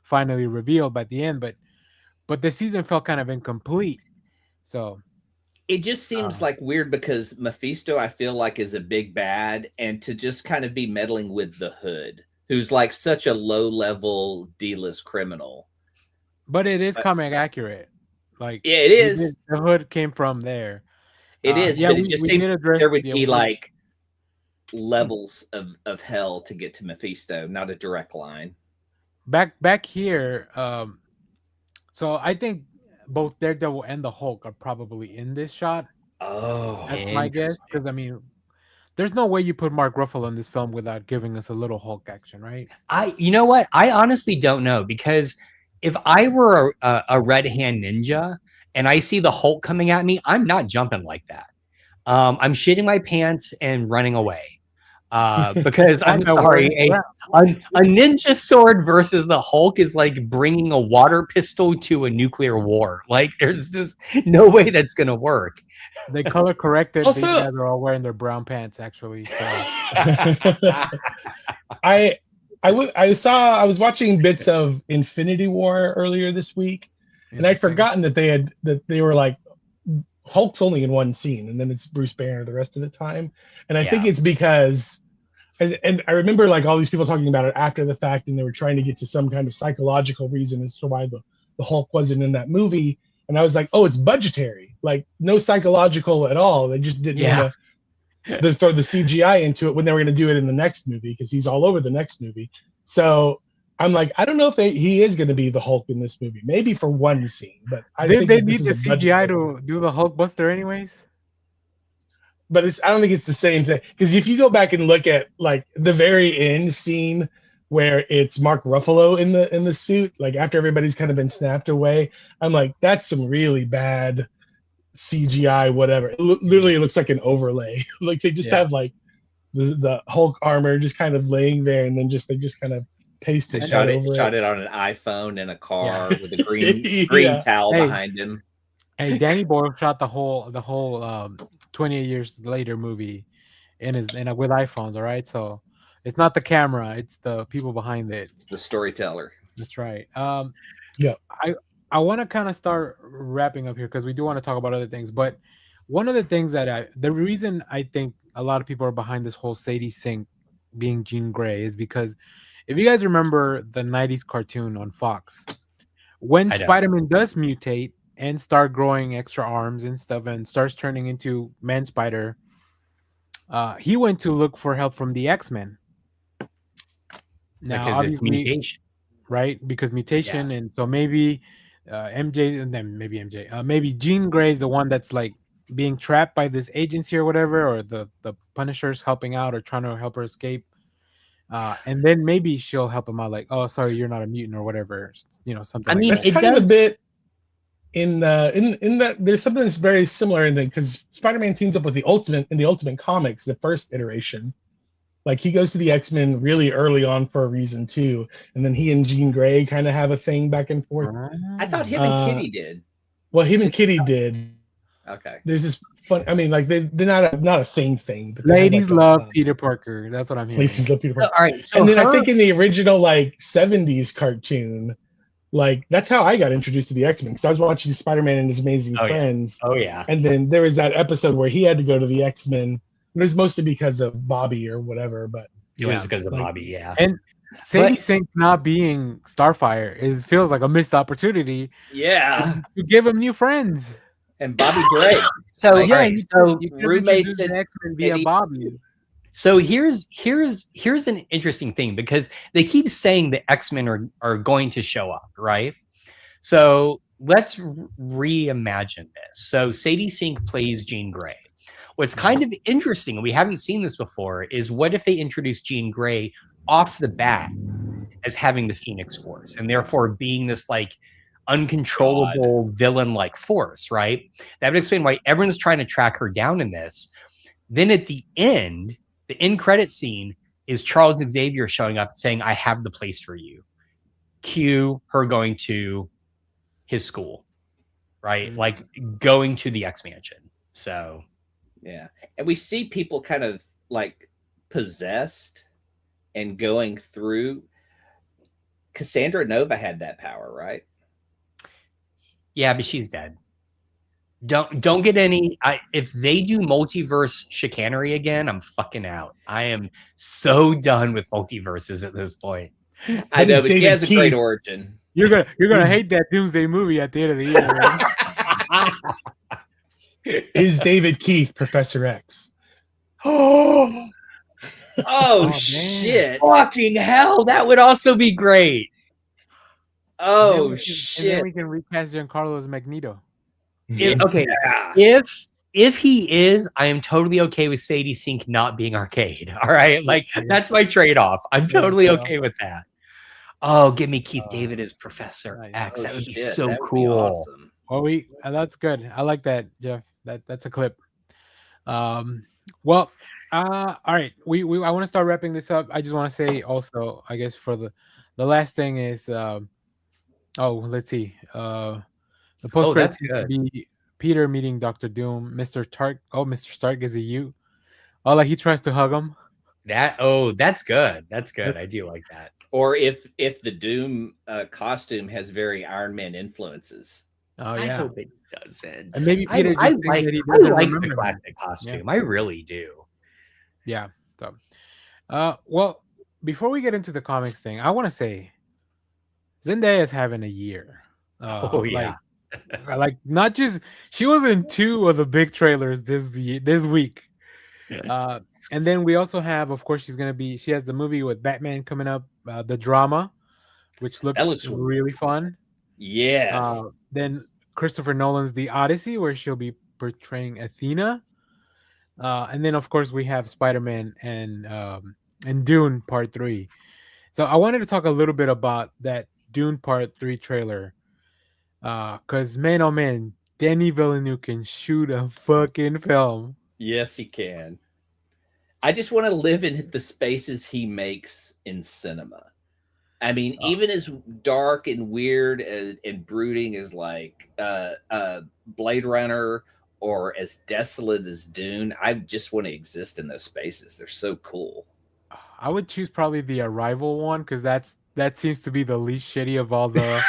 finally revealed by the end, but the season felt kind of incomplete. So it just seems like weird because Mephisto, I feel like, is a big bad, and to just kind of be meddling with the Hood, who's like such a low-level D-list criminal. But it is comic accurate. Like, yeah, it is. The Hood came from there. It is, but it just seems there would be like levels of hell to get to Mephisto, not a direct line. Back here, so I think both Daredevil and the Hulk are probably in this shot. Oh, that's my guess. Because I mean, there's no way you put Mark Ruffalo in this film without giving us a little Hulk action, right? You know what? I honestly don't know, because if I were a red hand ninja and I see the Hulk coming at me, I'm not jumping like that. I'm shitting my pants and running away. Because I'm sorry, a ninja sword versus the Hulk is like bringing a water pistol to a nuclear war. Like, there's just no way that's gonna work. They color corrected. Also, these guys are all wearing their brown pants, actually. So. I was watching bits of Infinity War earlier this week, and I'd forgotten that they were like, Hulk's only in one scene, and then it's Bruce Banner the rest of the time. And I think it's because, and I remember like all these people talking about it after the fact, and they were trying to get to some kind of psychological reason as to why the Hulk wasn't in that movie. And I was like, oh, it's budgetary, like no psychological at all. They just didn't want to throw the CGI into it when they were going to do it in the next movie, because he's all over the next movie. So I'm like, I don't know if he is going to be the Hulk in this movie. Maybe for one scene, but I think they need the CGI to do the Hulkbuster anyways. But I don't think it's the same thing, because if you go back and look at like the very end scene where it's Mark Ruffalo in the suit, like after everybody's kind of been snapped away, I'm like, that's some really bad CGI, whatever. Literally, it looks like an overlay. Like they just have like the Hulk armor just kind of laying there, and then they just kind of paste it. Shot it on an iPhone in a car with a green towel behind him. Hey, Danny Boyle shot the whole 28 years later movie with iPhones. All right, so it's not the camera; it's the people behind it. It's the storyteller. That's right. I want to kind of start wrapping up here because we do want to talk about other things. But one of the things the reason I think a lot of people are behind this whole Sadie Sink being Jean Grey is because if you guys remember the 90s cartoon on Fox, when Spider-Man does mutate and start growing extra arms and stuff and starts turning into Man Spider, he went to look for help from the X-Men. Now, because it's mutation. Right? Because mutation, and so maybe MJ, and then maybe MJ, maybe Jean Grey is the one that's like being trapped by this agency or whatever, or the Punisher's helping out or trying to help her escape. And then maybe she'll help him out, like, oh, sorry, you're not a mutant or whatever, something. I mean, it does a bit in that there's something that's very similar in that, because Spider-Man teams up with the Ultimate in the Ultimate comics, the first iteration, Like he goes to the X-Men really early on for a reason too, and then he and Jean Grey kind of have a thing back and forth. I thought him and Kitty did. Well, him and Kitty did. Okay. There's this fun. I mean, like they're not a thing, but they have, Ladies like, love Peter Parker. That's what I'm hearing. Ladies love Peter Parker. All right, so And then I think in the original like 70s cartoon, like that's how I got introduced to the X-Men, because I was watching Spider-Man and His Amazing Friends. Oh yeah. And then there was that episode where he had to go to the X-Men. It was mostly because of Bobby or whatever, but It was because of Bobby, yeah. And Sadie Sink not being Starfire feels like a missed opportunity. Yeah. To give him new friends. And Bobby Gray. So Like, yeah, so You could roommates introduce the and X-Men via Eddie. Bobby. So here's an interesting thing, because they keep saying the X-Men are going to show up, right? So let's reimagine this. So Sadie Sink plays Jean Grey. What's kind of interesting, and we haven't seen this before, is what if they introduce Jean Grey off the bat as having the Phoenix Force, and therefore being this like uncontrollable villain-like force, right? That would explain why everyone's trying to track her down in this. Then at the end credit scene is Charles Xavier showing up and saying, I have the place for you. Cue her going to his school, right? Like going to the X-Mansion. So Yeah. And we see people kind of like possessed and going through. Cassandra Nova had that power, right? yeah, but she's dead. Don't get any. If they do multiverse chicanery again, I'm fucking out. I am so done with multiverses at this point. I know, is but she David has a great Keith. origin. You're gonna hate that Doomsday movie at the end of the year. Right? Is David Keith Professor X? Oh, man. shit. Fucking hell, that would also be great. Oh, And then shit. we can recast Giancarlo as Magneto. Okay, if he is, I am totally okay with Sadie Sink not being Arcade. All right, like that's my trade-off. I'm totally okay with that. Oh, give me Keith David as Professor nice. X. Oh, That would be shit, so that would be cool. awesome. Well, that's good. I like that, Jeff. That's a clip. Well, all right. I want to start wrapping this up. I just want to say also, I guess for the last thing is, let's see. The post that's credits good. be Peter meeting Dr. Doom. Mr. Stark is a you. Oh, like he tries to hug him. That's good. That's good. I do like that. Or if the Doom costume has very Iron Man influences. Oh I yeah. hope it doesn't. And maybe Peter I just thinks like that he I doesn't like the remember him. classic costume. I really do. Yeah. So, well, before we get into the comics thing, I want to say Zendaya is having a year. Oh yeah. Like not just she was in 2 of the big trailers this week. And then we also have, of course, she has the movie with Batman coming up, the drama, which looks really fun. Yes. Then Christopher Nolan's The Odyssey, where she'll be portraying Athena. And then of course we have Spider-Man and Dune Part 3. So I wanted to talk a little bit about that Dune Part 3 trailer. Because man, oh man, Denis Villeneuve can shoot a fucking film. Yes, he can. I just want to live in the spaces he makes in cinema. I mean, even as dark and weird and brooding as like Blade Runner or as desolate as Dune, I just want to exist in those spaces. They're so cool. I would choose probably the Arrival one because that seems to be the least shitty of all the.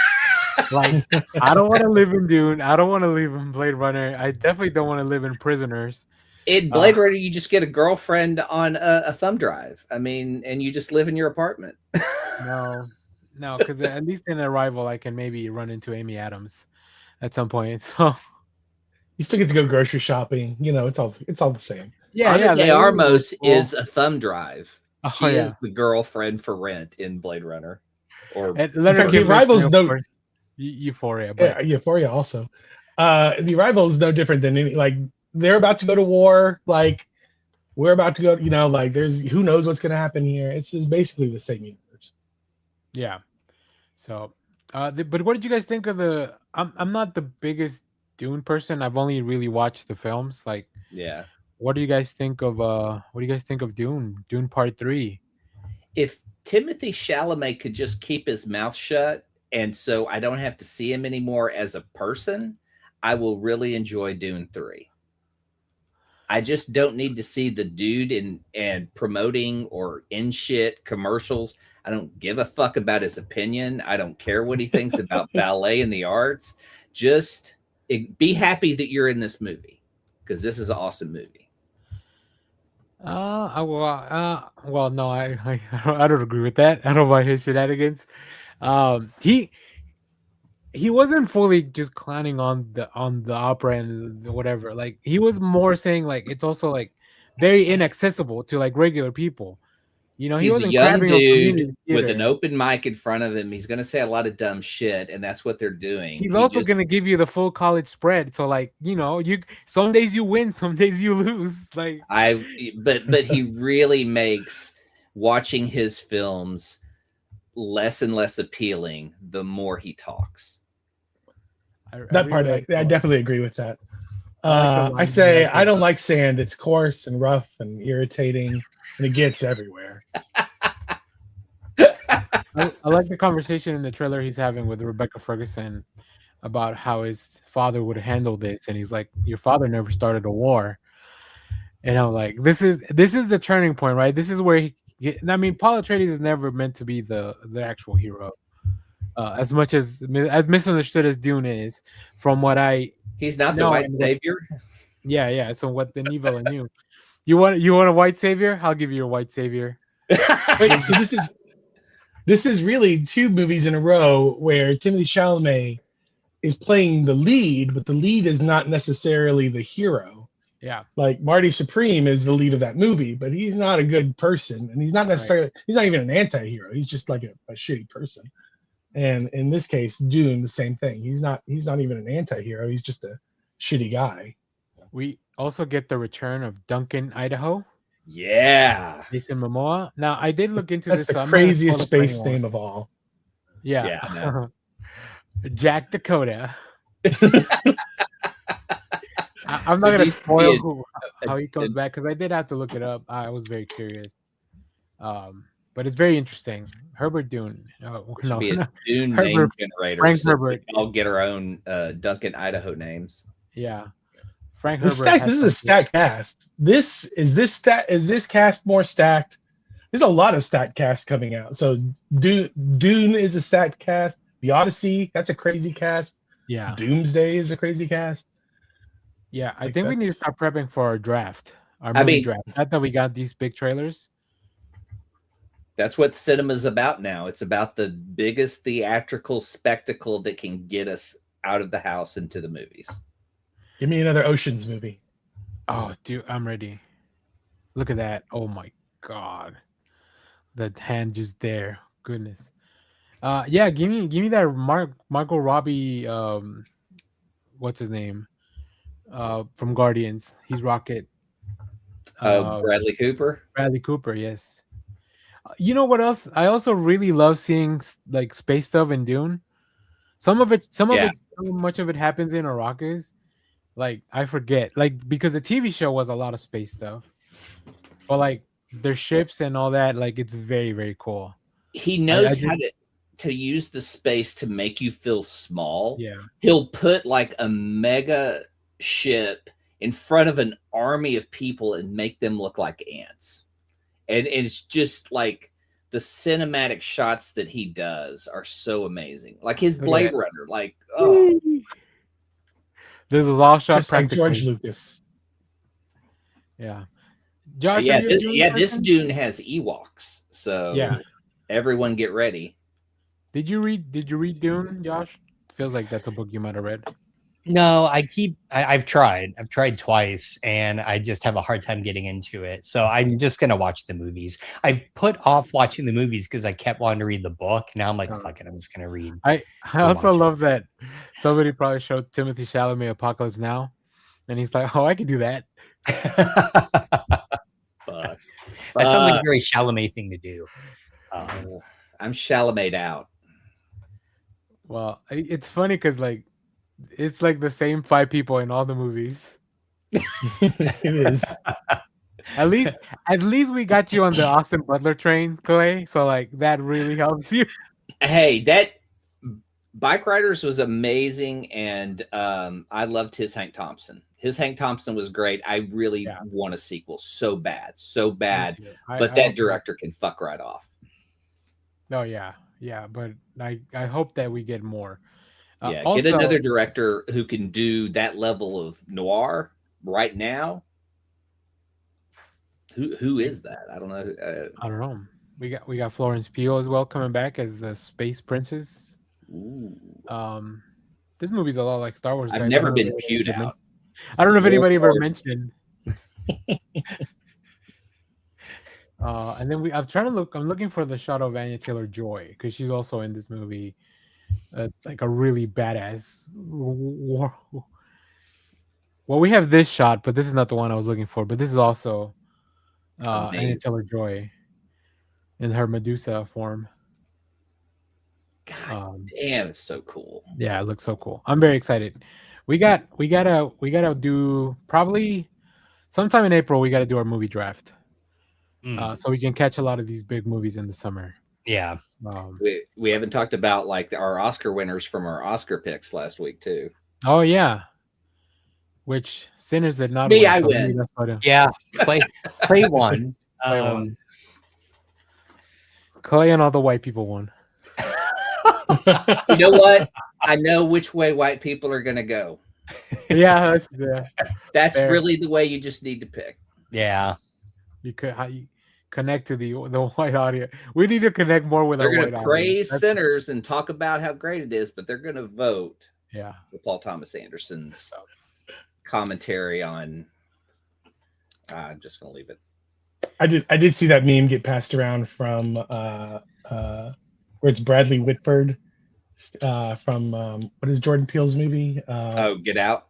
Like, I don't want to live in Dune. I don't want to live in Blade Runner. I definitely don't want to live in Prisoners. In Blade Runner, you just get a girlfriend on a thumb drive. I mean, and you just live in your apartment. No, because at least in Arrival, I can maybe run into Amy Adams at some point. So You still get to go grocery shopping. You know, it's all the same. Ana de that Armas cool. is a thumb drive. Oh, She is the girlfriend for rent in Blade Runner. Or And Leonard The Kimball, Arrival's of no- course, Euphoria. Yeah, But Euphoria also. The Arrival is no different than any, like, they're about to go to war. Like, we're about to go, you know, like, there's who knows what's going to happen here. It's basically the same universe. yeah. So, but what did you guys think of the? I'm not the biggest Dune person. I've only really watched the films. Like, yeah. what do you guys think of Dune? Dune Part 3? If Timothy Chalamet could just keep his mouth shut, and so I don't have to see him anymore as a person, I will really enjoy Dune 3. I just don't need to see the dude and promoting or in shit commercials. I don't give a fuck about his opinion. I don't care what he thinks about ballet and the arts. Just be happy that you're in this movie, because this is an awesome movie. Well, no, I don't agree with that. I don't mind his shenanigans. He wasn't fully just clowning on the opera and whatever. Like, he was more saying like it's also like very inaccessible to like regular people. You know, he He's a wasn't young crapping on community dude with an theater. open mic in front of him. He's going to say a lot of dumb shit, and that's what they're doing. He's also going to give you the full college spread. So, like, you know, some days you win, some days you lose. Like, but he really makes watching his films less and less appealing the more he talks. That part, I definitely agree with that. I say I don't like sand. It's coarse and rough and irritating, and it gets everywhere. I like the conversation in the trailer he's having with Rebecca Ferguson about how his father would handle this, and he's like, "Your father never started a war." And I'm like, "This is the turning point, right? This is where I mean, Paul Atreides is never meant to be the actual hero, as much as misunderstood as Dune is. From what he's not the white savior. Yeah. So what the Neville and you want a white savior? I'll give you a white savior. Wait, so this is really 2 movies in a row where Timothy Chalamet is playing the lead, but the lead is not necessarily the hero. Yeah. Like Marty Supreme is the lead of that movie, but he's not a good person, and he's not necessarily he's not even an anti-hero. He's just like a shitty person. And in this case, Dune, the same thing. He's not even an anti-hero. He's just a shitty guy. We also get the return of Duncan, Idaho. Yeah. Jason Momoa. Now, I did look into That's this. the craziest space name of all. Yeah. No. Jack Dakota. I'm not going to spoil how he comes back, because I did have to look it up. I was very curious. But it's very interesting. Herbert Dune. Be a Dune Herbert, name generator. Frank so Herbert. We all get our own Duncan, Idaho names. Yeah. Frank This Herbert. is a stacked cast. Is this cast more stacked? There's a lot of stacked cast coming out. So Dune is a stacked cast. The Odyssey, that's a crazy cast. Yeah. Doomsday is a crazy cast. Yeah, I think we need to start prepping for our draft. Our movie draft. Not that we got these big trailers. That's what cinema's about now. It's about the biggest theatrical spectacle that can get us out of the house into the movies. Give me another Ocean's movie. Oh, dude, I'm ready. Look at that. Oh my god. The hand just there. Goodness. Yeah, give me that Margot Robbie, what's his name? From Guardians. He's Rocket. Bradley Cooper? Bradley Cooper, yes. You know what else? I also really love seeing like space stuff in Dune. So much of it happens in Arrakis. Like, I forget. Like, because the TV show was a lot of space stuff. But like their ships and all that, like, it's very, very cool. He knows how to use the space to make you feel small. Yeah. He'll put like a mega ship in front of an army of people and make them look like ants. And it's just like the cinematic shots that he does are so amazing. Like his Blade Runner, like, oh. This is all shot just like George Lucas. Yeah. Josh, this Dune has Ewoks. So yeah, everyone get ready. Did you read Dune, Josh? Feels like that's a book you might have read. No, I've tried twice, and I just have a hard time getting into it. So I'm just going to watch the movies. I've put off watching the movies because I kept wanting to read the book. Now I'm like, fuck it, I'm just going to read. I also love that somebody probably showed Timothy Chalamet Apocalypse Now, and he's like, oh, I can do that. Fuck. That sounds like a very Chalamet thing to do. I'm Chalamet out. Well, it's funny because like, it's like the same 5 people in all the movies. It is. At least we got you on the Austin Butler train, Clay. So like that really helps you. Hey, that Bike Riders was amazing, and I loved his Hank Thompson. His Hank Thompson was great. I really want a sequel so bad. But that director can fuck right off. Oh yeah, but I hope that we get more. Get Also, another director who can do that level of noir right now. Who is that? I don't know. I don't know. We got Florence Pugh as well coming back as the Space Princess. Ooh. This movie's a lot like Star Wars. I've never been pewed out. I don't know if anybody ever mentioned. And then I'm looking for the shot of Anya Taylor-Joy because she's also in this movie. Like a really badass. Well, we have this shot, but this is not the one I was looking for. But this is also Anya Taylor-Joy in her Medusa form. God damn, it's so cool. Yeah, it looks so cool. I'm very excited. We gotta do probably sometime in April. We gotta do our movie draft, so we can catch a lot of these big movies in the summer. Yeah. We haven't talked about like our Oscar winners from our Oscar picks last week too. Oh yeah. Which Sinners did not win. So I win. Yeah. Clay won. Clay and all the white people won. You know what? I know which way white people are going to go. Yeah, that's really the way you just need to pick. Yeah, you connect to the white audience. We need to connect more with. They're going to praise Sinners and talk about how great it is, but they're going to vote. Yeah, for Paul Thomas Anderson's commentary on. I'm just going to leave it. I did see that meme get passed around from where it's Bradley Whitford from what is Jordan Peele's movie? Get Out.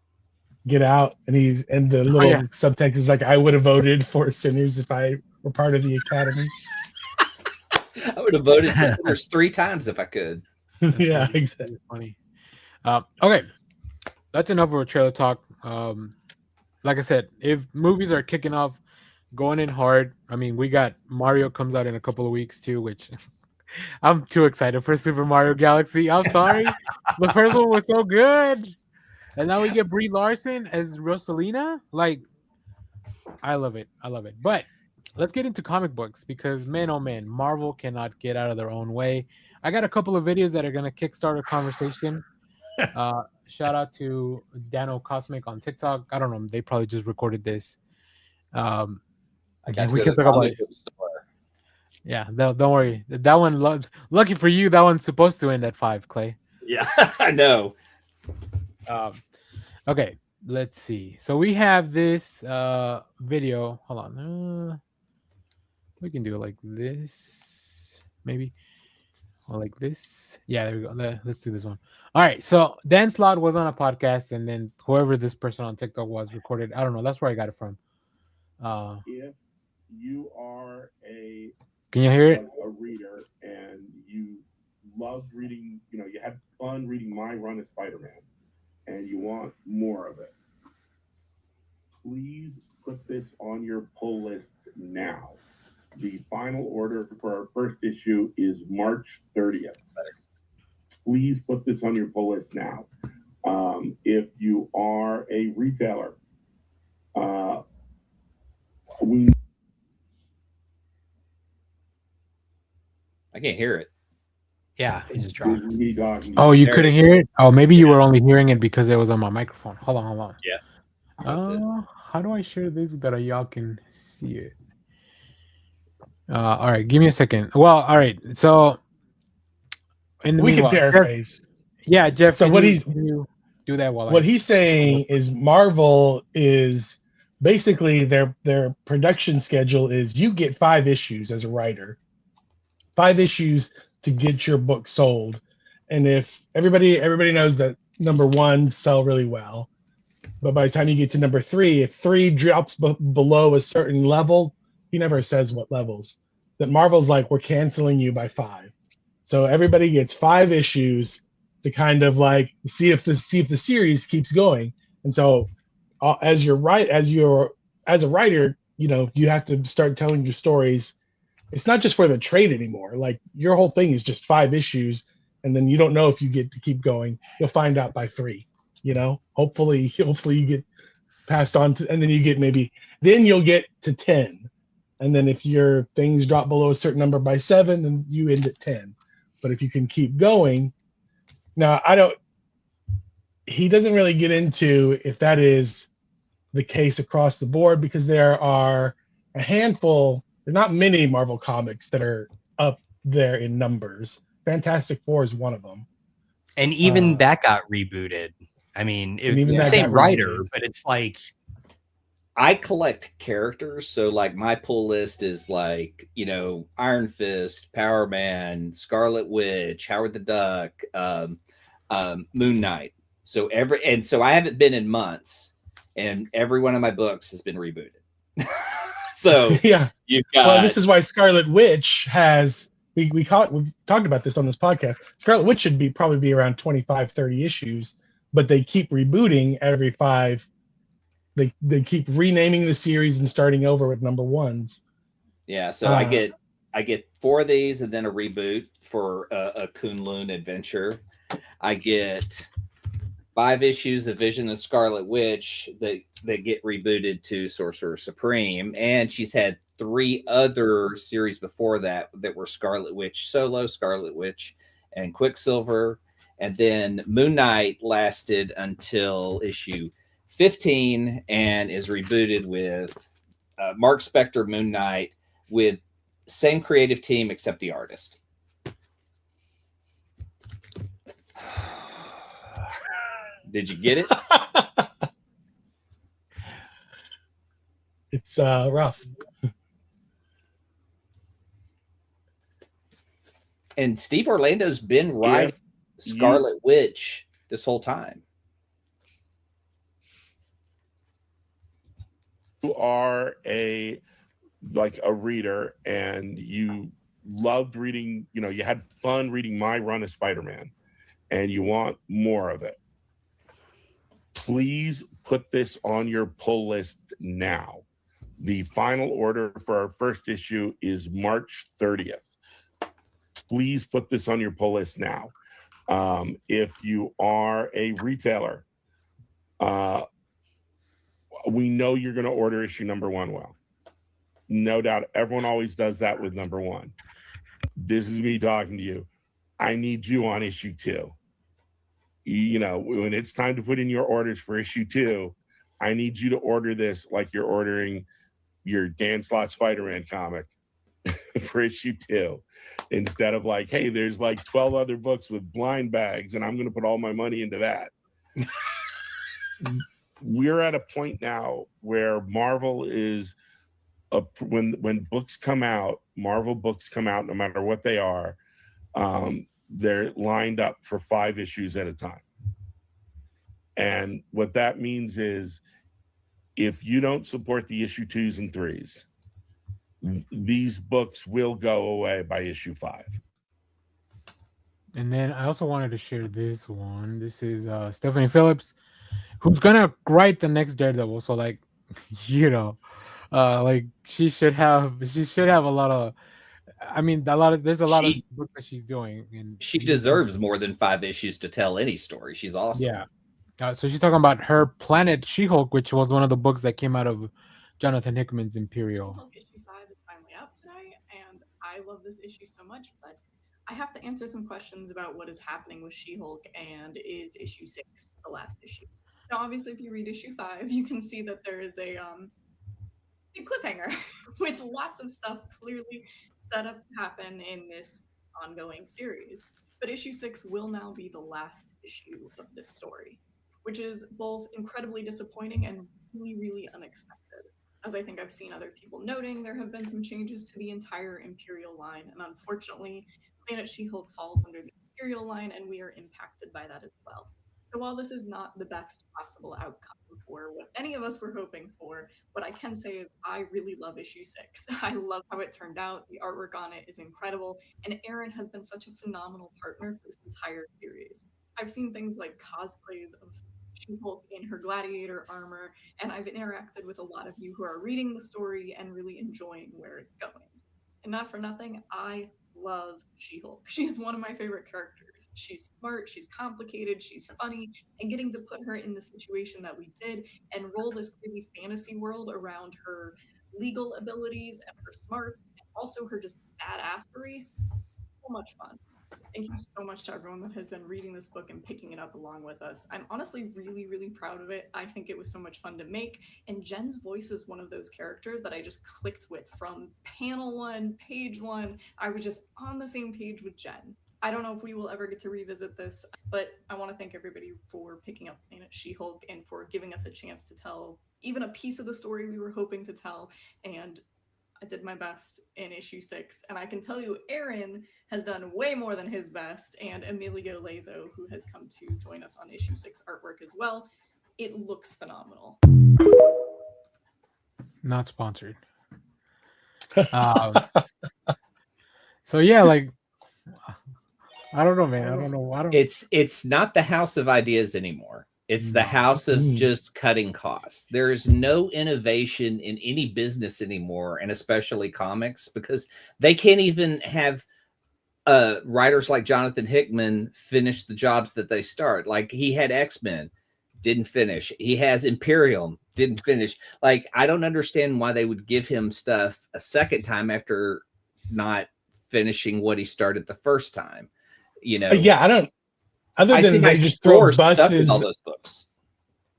Get Out, and the little subtext is like, I would have voted for Sinners if I were part of the Academy. I would have voted for Sinners 3 times if I could. Yeah, exactly. Funny. Okay, that's enough of a trailer talk. Like I said, if movies are kicking off, going in hard. I mean, we got Mario comes out in a couple of weeks too, which I'm too excited for Super Mario Galaxy. I'm sorry. The first one was so good. And now we get Brie Larson as Rosalina. Like, I love it. But let's get into comic books because, man, oh man, Marvel cannot get out of their own way. I got a couple of videos that are going to kickstart a conversation. Shout out to Dano Cosmic on TikTok. I don't know. They probably just recorded this. Again, we can talk about it. Yeah, don't worry. That one, lucky for you, that one's supposed to end at 5, Clay. Yeah, I know. Okay, let's see. So we have this video. Hold on. We can do it like this, maybe. Or like this. Yeah, there we go. Let's do this one. All right. So Dan Slott was on a podcast, and then whoever this person on TikTok was recorded. I don't know. That's where I got it from. If you are can you hear it? A reader and you loved reading, you had fun reading my run of Spider-Man and you want more of it, please put this on your pull list now. The final order for our first issue is March 30th. Please put this on your pull list now. If you are a retailer, I can't hear it. Yeah, it just dropped. Oh, you couldn't hear it? Oh, maybe you were only hearing it because it was on my microphone. Hold on. Yeah. How do I share this that y'all can see it? All right, give me a second. Well, all right. So we can paraphrase. Yeah, Jeff. So can you do that while he's saying is Marvel is basically their production schedule is you get 5 issues as a writer, 5 issues to get your book sold, and if everybody knows that number 1 sell really well, but by the time you get to number 3, if 3 drops below a certain level, he never says what levels, that Marvel's like, we're canceling you by 5. So everybody gets 5 issues to kind of like see if the series keeps going. And so as a writer, you know, you have to start telling your stories. It's not just for the trade anymore. Like your whole thing is just 5 issues, and then you don't know if you get to keep going. You'll find out by 3. You know, hopefully you get passed on to, and then you get then you'll get to 10, and then if your things drop below a certain number by 7, then you end at 10. But if you can keep going, now he doesn't really get into if that is the case across the board, because there are a handful, there are not many Marvel comics that are up there in numbers. Fantastic Four is one of them. And even that got rebooted. I mean, same writer, but it's like, I collect characters, so like my pull list is like, you know, Iron Fist, Power Man, Scarlet Witch, Howard the Duck, Moon Knight. So I haven't been in months, and every one of my books has been rebooted. So yeah, you've got. Well, this is why Scarlet Witch has. We've talked about this on this podcast. Scarlet Witch should probably be around 25, 30 issues, but they keep rebooting every 5. They keep renaming the series and starting over with number 1s. Yeah, so I get 4 of these and then a reboot for a Kunlun adventure. I get 5 issues of Vision of Scarlet Witch that get rebooted to Sorcerer Supreme, and she's had 3 other series before that were Scarlet Witch Solo, Scarlet Witch, and Quicksilver, and then Moon Knight lasted until issue 15 and is rebooted with Mark Spector Moon Knight with same creative team except the artist. Did you get it? It's rough. And Steve Orlando's been writing Scarlet Witch this whole time. You are a reader, and you loved reading, you know, you had fun reading my run of Spider-Man, and you want more of it. Please put this on your pull list now. The final order for our first issue is March 30th. Please put this on your pull list now. If you are a retailer, we know you're going to order issue number 1 well. No doubt. Everyone always does that with number 1. This is me talking to you. I need you on issue 2. You know, when it's time to put in your orders for issue 2, I need you to order this like you're ordering your Dan Slott Spider-Man comic for issue 2, instead of like, hey, there's like 12 other books with blind bags and I'm going to put all my money into that. We're at a point now where Marvel is when books come out, Marvel books come out, no matter what they are, they're lined up for 5 issues at a time. And what that means is, if you don't support the issue 2s and 3s, these books will go away by issue 5. And then I also wanted to share this one. This is Stephanie Phillips, who's gonna write the next Daredevil. So like, you know, like she should have a lot of. I mean, there's a lot of books that she's doing, and she deserves more than 5 issues to tell any story. She's awesome. Yeah. So she's talking about her Planet She-Hulk, which was one of the books that came out of Jonathan Hickman's Imperial. She-Hulk issue 5 is finally out today, and I love this issue so much, but I have to answer some questions about what is happening with She-Hulk, and is issue 6 the last issue? Now, obviously, if you read issue 5, you can see that there is a big cliffhanger with lots of stuff clearly set up to happen in this ongoing series. But issue 6 will now be the last issue of this story, which is both incredibly disappointing and really, really unexpected. As I think I've seen other people noting, there have been some changes to the entire Imperial line, and unfortunately, Planet She-Hulk falls under the Imperial line, and we are impacted by that as well. So while this is not the best possible outcome for what any of us were hoping for, what I can say is I really love issue 6. I love how it turned out. The artwork on it is incredible, and Aaron has been such a phenomenal partner for this entire series. I've seen things like cosplays of She-Hulk in her gladiator armor, and I've interacted with a lot of you who are reading the story and really enjoying where it's going. And not for nothing, I love She-Hulk. She's one of my favorite characters. She's smart, she's complicated, she's funny, and getting to put her in the situation that we did and roll this crazy fantasy world around her legal abilities and her smarts and also her just badassery, so much fun. Thank you so much to everyone that has been reading this book and picking it up along with us. I'm honestly really, really proud of it. I think it was so much fun to make. And Jen's voice is one of those characters that I just clicked with from panel 1, page 1. I was just on the same page with Jen. I don't know if we will ever get to revisit this, but I want to thank everybody for picking up Planet She-Hulk and for giving us a chance to tell even a piece of the story we were hoping to tell. And I did my best in issue 6, and I can tell you Aaron has done way more than his best, and Emilio Lazo, who has come to join us on issue 6 artwork as well. It looks phenomenal. Not sponsored. So yeah, like I don't know, man. I don't know. It's not the house of ideas anymore. It's the house of just cutting costs. There's no innovation in any business anymore, and especially comics, because they can't even have writers like Jonathan Hickman finish the jobs that they start. Like he had X-Men, didn't finish. He has Imperium, didn't finish. Like I don't understand why they would give him stuff a second time after not finishing what he started the first time. You know? Yeah, I don't. Other than they just throw buses, all those books.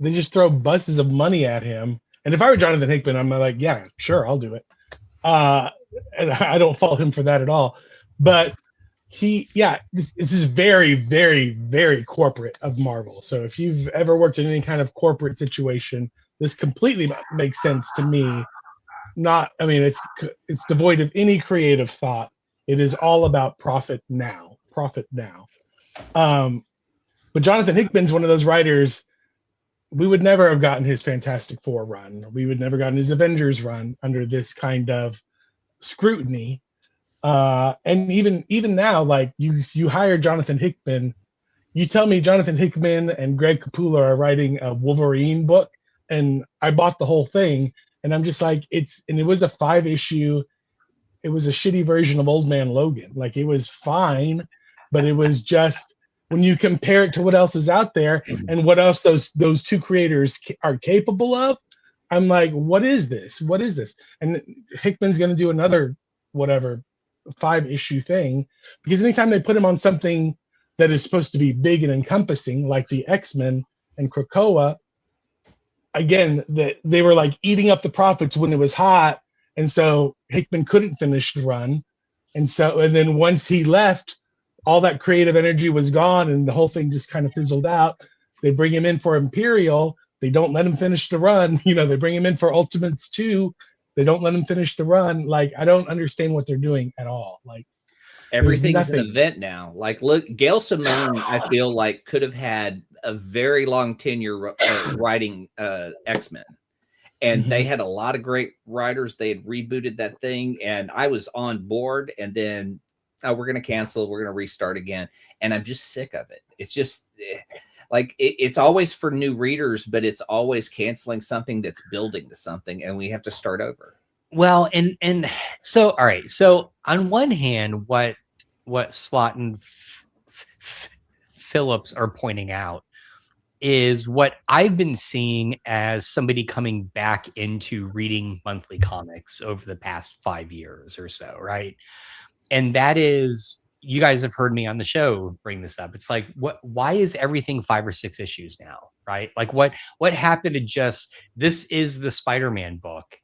They just throw buses of money at him. And if I were Jonathan Hickman, I'm like, yeah, sure, I'll do it. And I don't fault him for that at all. But this is very, very, very corporate of Marvel. So if you've ever worked in any kind of corporate situation, this completely makes sense to me. It's devoid of any creative thought. It is all about profit now. But Jonathan Hickman's one of those writers. We would never have gotten his Fantastic Four run. We would never gotten his Avengers run under this kind of scrutiny. And even now, like you hire Jonathan Hickman, you tell me Jonathan Hickman and Greg Capullo are writing a Wolverine book, and I bought the whole thing, and I'm just like, it was a 5-issue. It was a shitty version of Old Man Logan. Like it was fine, but it was just when you compare it to what else is out there and what else those two creators are capable of, I'm like, what is this? What is this? And Hickman's going to do another 5-issue thing, because anytime they put him on something that is supposed to be big and encompassing, like the X-Men and Krakoa, again, they were like eating up the profits when it was hot, and so Hickman couldn't finish the run, and then once he left, all that creative energy was gone, and the whole thing just kind of fizzled out. They bring him in for Imperial, they don't let him finish the run. They bring him in for Ultimates 2, they don't let him finish the run. Like, I don't understand what they're doing at all. Like, everything's an event now. Like, look, Gail Simone, I feel like could have had a very long tenure writing X-Men. And they had a lot of great writers. They had rebooted that thing, and I was on board. And then, we're going to cancel. We're going to restart again. And I'm just sick of it. It's just like, it's always for new readers, but it's always canceling something that's building to something, and we have to start over. Well, and so, all right. So on one hand, what Slott and Phillips are pointing out is what I've been seeing as somebody coming back into reading monthly comics over the past 5 years or so, right? And that is, you guys have heard me on the show bring this up. It's like, why is everything 5 or 6 issues now, right? Like what happened to just, this is the Spider-Man book,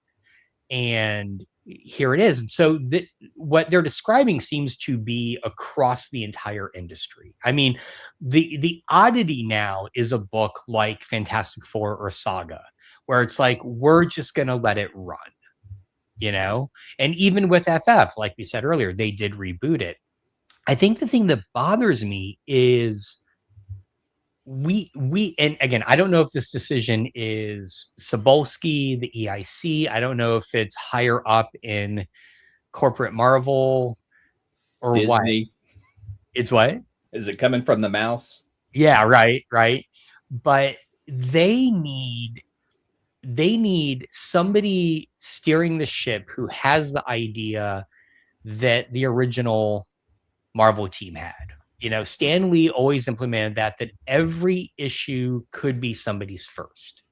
and here it is. And so what they're describing seems to be across the entire industry. I mean, the oddity now is a book like Fantastic Four or Saga, where it's like, we're just going to let it run, And even with FF, like we said earlier, they did reboot it. I think the thing that bothers me is and again, I don't know if this decision is Cebulski, the EIC. I don't know if it's higher up in corporate Marvel or Disney. What. It's what? Is it coming from the mouse? Yeah, right. But they need somebody steering the ship who has the idea that the original Marvel team had. Stan Lee always implemented that every issue could be somebody's first.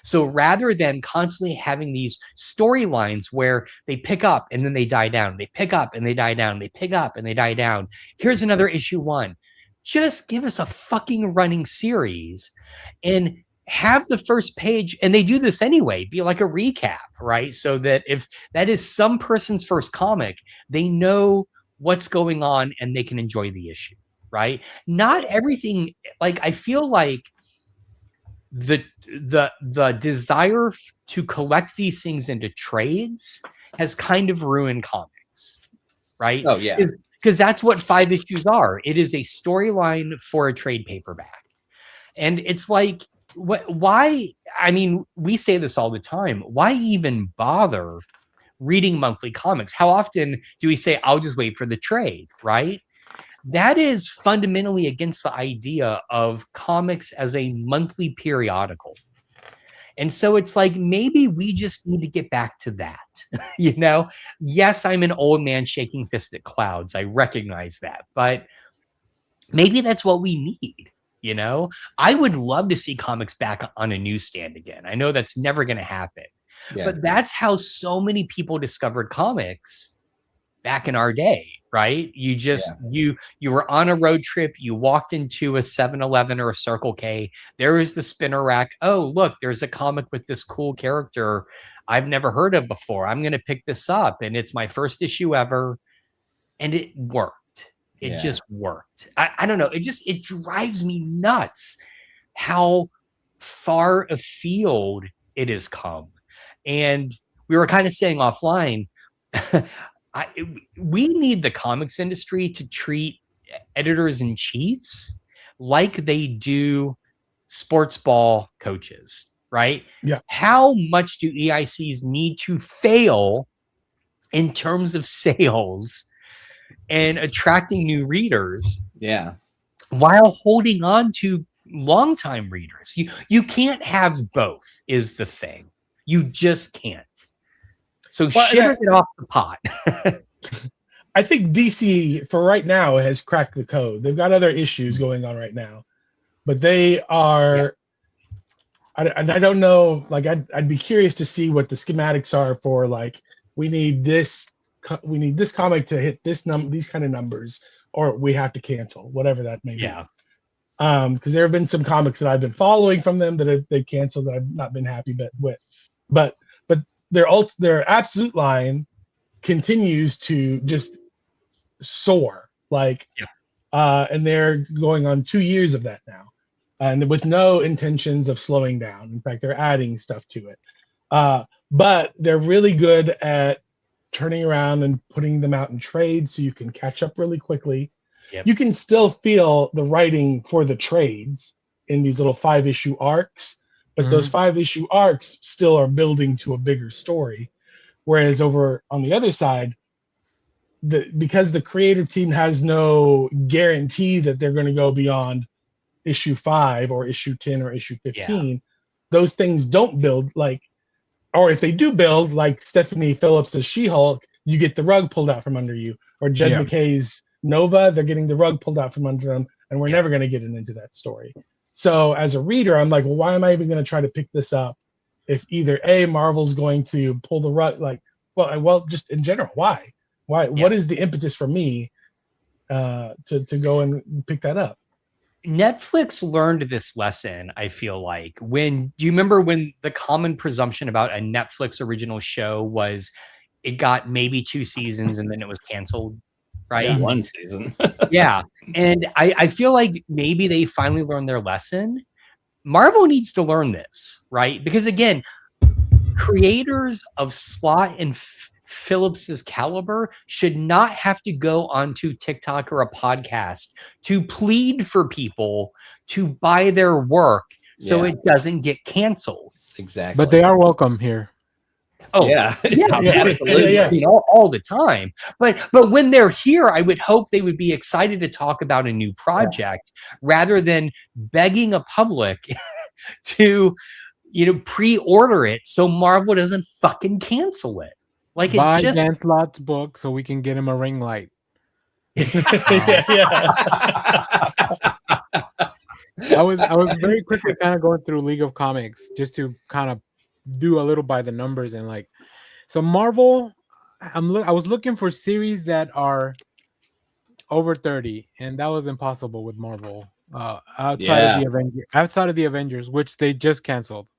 So rather than constantly having these storylines where they pick up and then they die down, they pick up and they die down, they pick up and they die down. Here's another issue 1. Just give us a fucking running series and have the first page, and they do this anyway, be like a recap, right? So that if that is some person's first comic, they know what's going on and they can enjoy the issue, right? Not everything, like I feel like the desire to collect these things into trades has kind of ruined comics, right? Oh yeah, because that's what 5 issues are. It is a storyline for a trade paperback, and it's like, why? I mean, we say this all the time. Why even bother reading monthly comics? How often do we say, I'll just wait for the trade, right? That is fundamentally against the idea of comics as a monthly periodical. And so it's like, maybe we just need to get back to that. Yes, I'm an old man shaking fist at clouds. I recognize that, but maybe that's what we need. I would love to see comics back on a newsstand again. I know that's never going to happen, but that's how so many people discovered comics back in our day, right? You were on a road trip, you walked into a 7-Eleven or a Circle K, there was the spinner rack. Oh, look, there's a comic with this cool character I've never heard of before. I'm going to pick this up, and it's my first issue ever, and it worked. It just worked. I don't know. It drives me nuts how far afield it has come. And we were kind of saying offline, we need the comics industry to treat editors in chiefs like they do sports ball coaches, right? Yeah. How much do EICs need to fail in terms of sales and attracting new readers, while holding on to longtime readers? You can't have both, is the thing. You just can't. So shitter it off the pot. I think DC for right now has cracked the code. They've got other issues going on right now, but they are. I don't know. Like I'd be curious to see what the schematics are for. Like we need this comic to hit these kind of numbers, or we have to cancel, whatever that may be. Because there have been some comics that I've been following from them that they've canceled that I've not been happy with. But their absolute line continues to just soar, and they're going on 2 years of that now, and with no intentions of slowing down. In fact, they're adding stuff to it. But they're really good at turning around and putting them out in trades so you can catch up really quickly. You can still feel the writing for the trades in these little 5-issue arcs, but those 5-issue arcs still are building to a bigger story. Whereas over on the other side, because the creative team has no guarantee that they're going to go beyond issue 5 or issue 10 or issue 15, those things don't build or if they do build, like Stephanie Phillips' She-Hulk, you get the rug pulled out from under you. Or Jed McKay's Nova, they're getting the rug pulled out from under them, and we're never going to get into that story. So as a reader, I'm like, well, why am I even going to try to pick this up if either A, Marvel's going to pull the rug, just in general, why? What is the impetus for me to go and pick that up? Netflix learned this lesson, I feel like. Do you remember when the common presumption about a Netflix original show was it got maybe 2 seasons and then it was canceled, right? Yeah, 1 season. And I feel like maybe they finally learned their lesson. Marvel needs to learn this, right? Because again, creators of Slott and Phillips's caliber should not have to go onto TikTok or a podcast to plead for people to buy their work so it doesn't get canceled. Exactly. But they are welcome here. Oh yeah, absolutely. I mean, all the time. But when they're here, I would hope they would be excited to talk about a new project rather than begging a public to, pre-order it so Marvel doesn't fucking cancel it. Like, it Buy just Dan Slott's book so we can get him a ring light. yeah. I was very quickly kind of going through League of Comics just to kind of do a little by the numbers, and like, so Marvel, I was looking for series that are over 30, and that was impossible with Marvel. Outside of the Avengers, which they just canceled.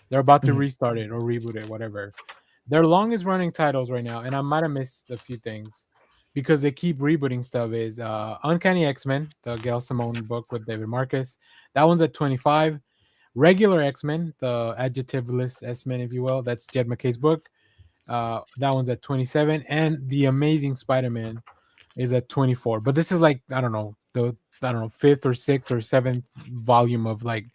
They're about to restart it or reboot it, whatever. Their longest running titles right now, and I might have missed a few things because they keep rebooting stuff, is Uncanny X-Men, the Gail Simone book with David Marcus. That one's at 25. Regular X-Men, the adjectiveless X-Men, if you will, that's Jed McKay's book. That one's at 27. And The Amazing Spider-Man is at 24. But this is like, I don't know, fifth or sixth or seventh volume of like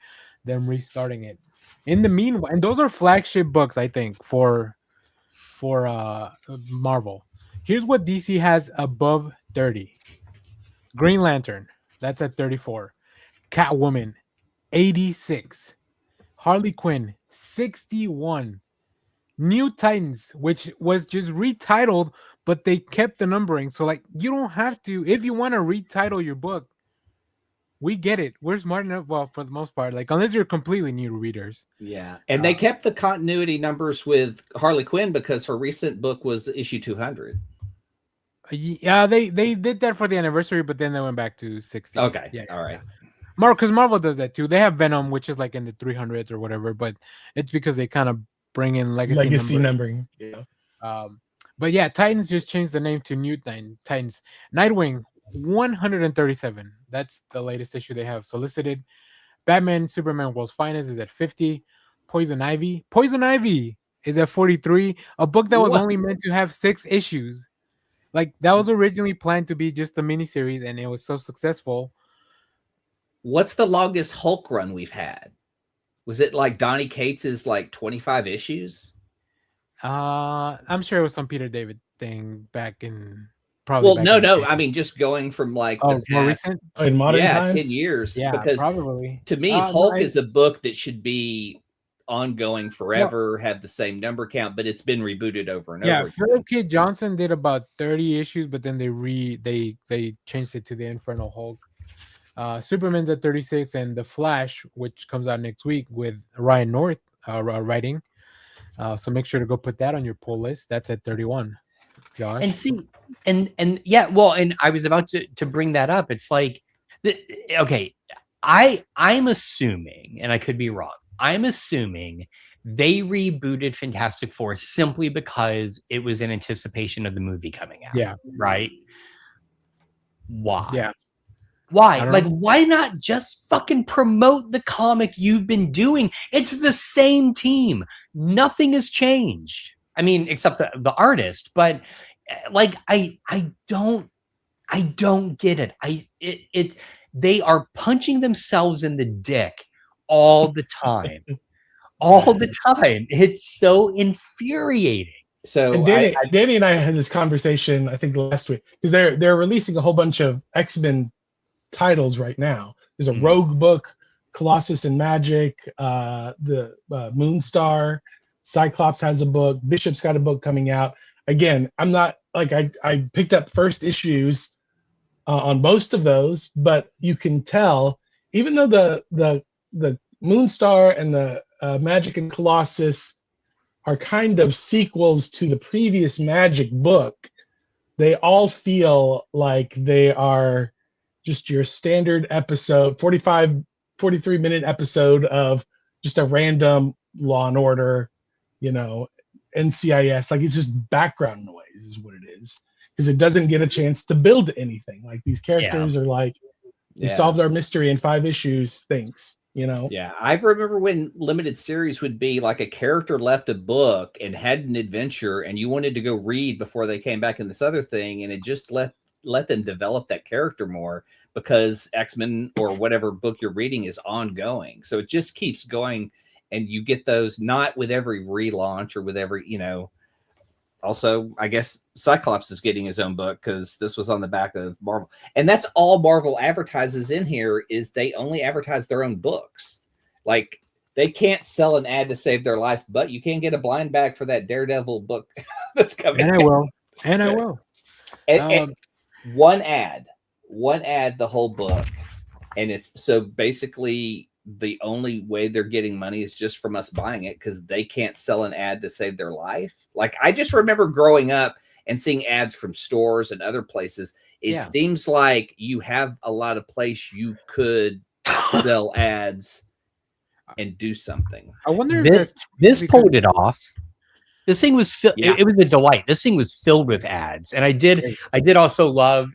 them restarting it. In the meanwhile, and those are flagship books, I think, for Marvel. Here's what DC has above 30. Green Lantern, that's at 34. Catwoman, 86. Harley Quinn, 61. New Titans, which was just retitled, but they kept the numbering. So like, you don't have to, if you want to retitle your book, we get it. We're smart enough, well, for the most part, like, unless you're completely new readers. Yeah. And they kept the continuity numbers with Harley Quinn because her recent book was issue 200. Yeah, they did that for the anniversary, but then they went back to 60. Okay. Yeah. All right. Because Marvel does that too. They have Venom, which is like in the 300s or whatever, but it's because they kind of bring in legacy numbering. Yeah. But yeah, Titans just changed the name to New Titans. Nightwing, 137. That's the latest issue they have solicited. Batman, Superman, World's Finest is at 50. Poison Ivy is at 43. A book that was only meant to have 6 issues. Like, that was originally planned to be just a miniseries, and it was so successful. What's the longest Hulk run we've had? Was it like Donny Cates's like 25 issues? I'm sure it was some Peter David thing back in probably. Well, no. I mean, just going from like the more past, recent in modern times? 10 years. Yeah, because probably. To me, Hulk is a book that should be ongoing forever, have the same number count, but it's been rebooted over and over. Yeah, Philip K. Johnson did about 30 issues, but then they changed it to the Infernal Hulk. Superman's at 36, and The Flash, which comes out next week with Ryan North writing. So make sure to go put that on your pull list. That's at 31. Josh. And see, and yeah, well, and I was about to bring that up. It's like, okay, I'm assuming, and I could be wrong, I'm assuming they rebooted Fantastic Four simply because it was in anticipation of the movie coming out. Yeah. Right? Why? Yeah. Why? Like, why not just fucking promote the comic you've been doing? It's the same team. Nothing has changed. I mean, except the artist, but like, I don't get it. They are punching themselves in the dick all the time. All the time. It's so infuriating. So and Danny and I had this conversation, I think, last week, because they're releasing a whole bunch of X-Men titles right now. There's a Rogue book, Colossus and Magic, the Moonstar, Cyclops has a book, Bishop's got a book coming out. Again, I'm not like, I picked up first issues on most of those, but you can tell, even though the Moonstar and the Magic and Colossus are kind of sequels to the previous Magic book, they all feel like they are just your standard episode, 43-minute episode of just a random Law and Order, NCIS. Like, it's just background noise is what it is, because it doesn't get a chance to build anything. Like, these characters are like, we solved our mystery in 5 issues, thanks. Yeah, I remember when limited series would be like a character left a book and had an adventure, and you wanted to go read before they came back in this other thing, and it just let them develop that character more, because X-Men or whatever book you're reading is ongoing. So it just keeps going, and you get those not with every relaunch or with every, Also, I guess Cyclops is getting his own book because this was on the back of Marvel. And that's all Marvel advertises in here, is they only advertise their own books. Like they can't sell an ad to save their life, but you can get a blind bag for that Daredevil book that's coming. And I will. And I will. And one ad, the whole book. And it's so basically the only way they're getting money is just from us buying it because they can't sell an ad to save their life. Like I just remember growing up and seeing ads from stores and other places. It seems like you have a lot of place you could sell ads and do something. I wonder if this pulled it off. This thing was it was a delight. This thing was filled with ads, and I did also love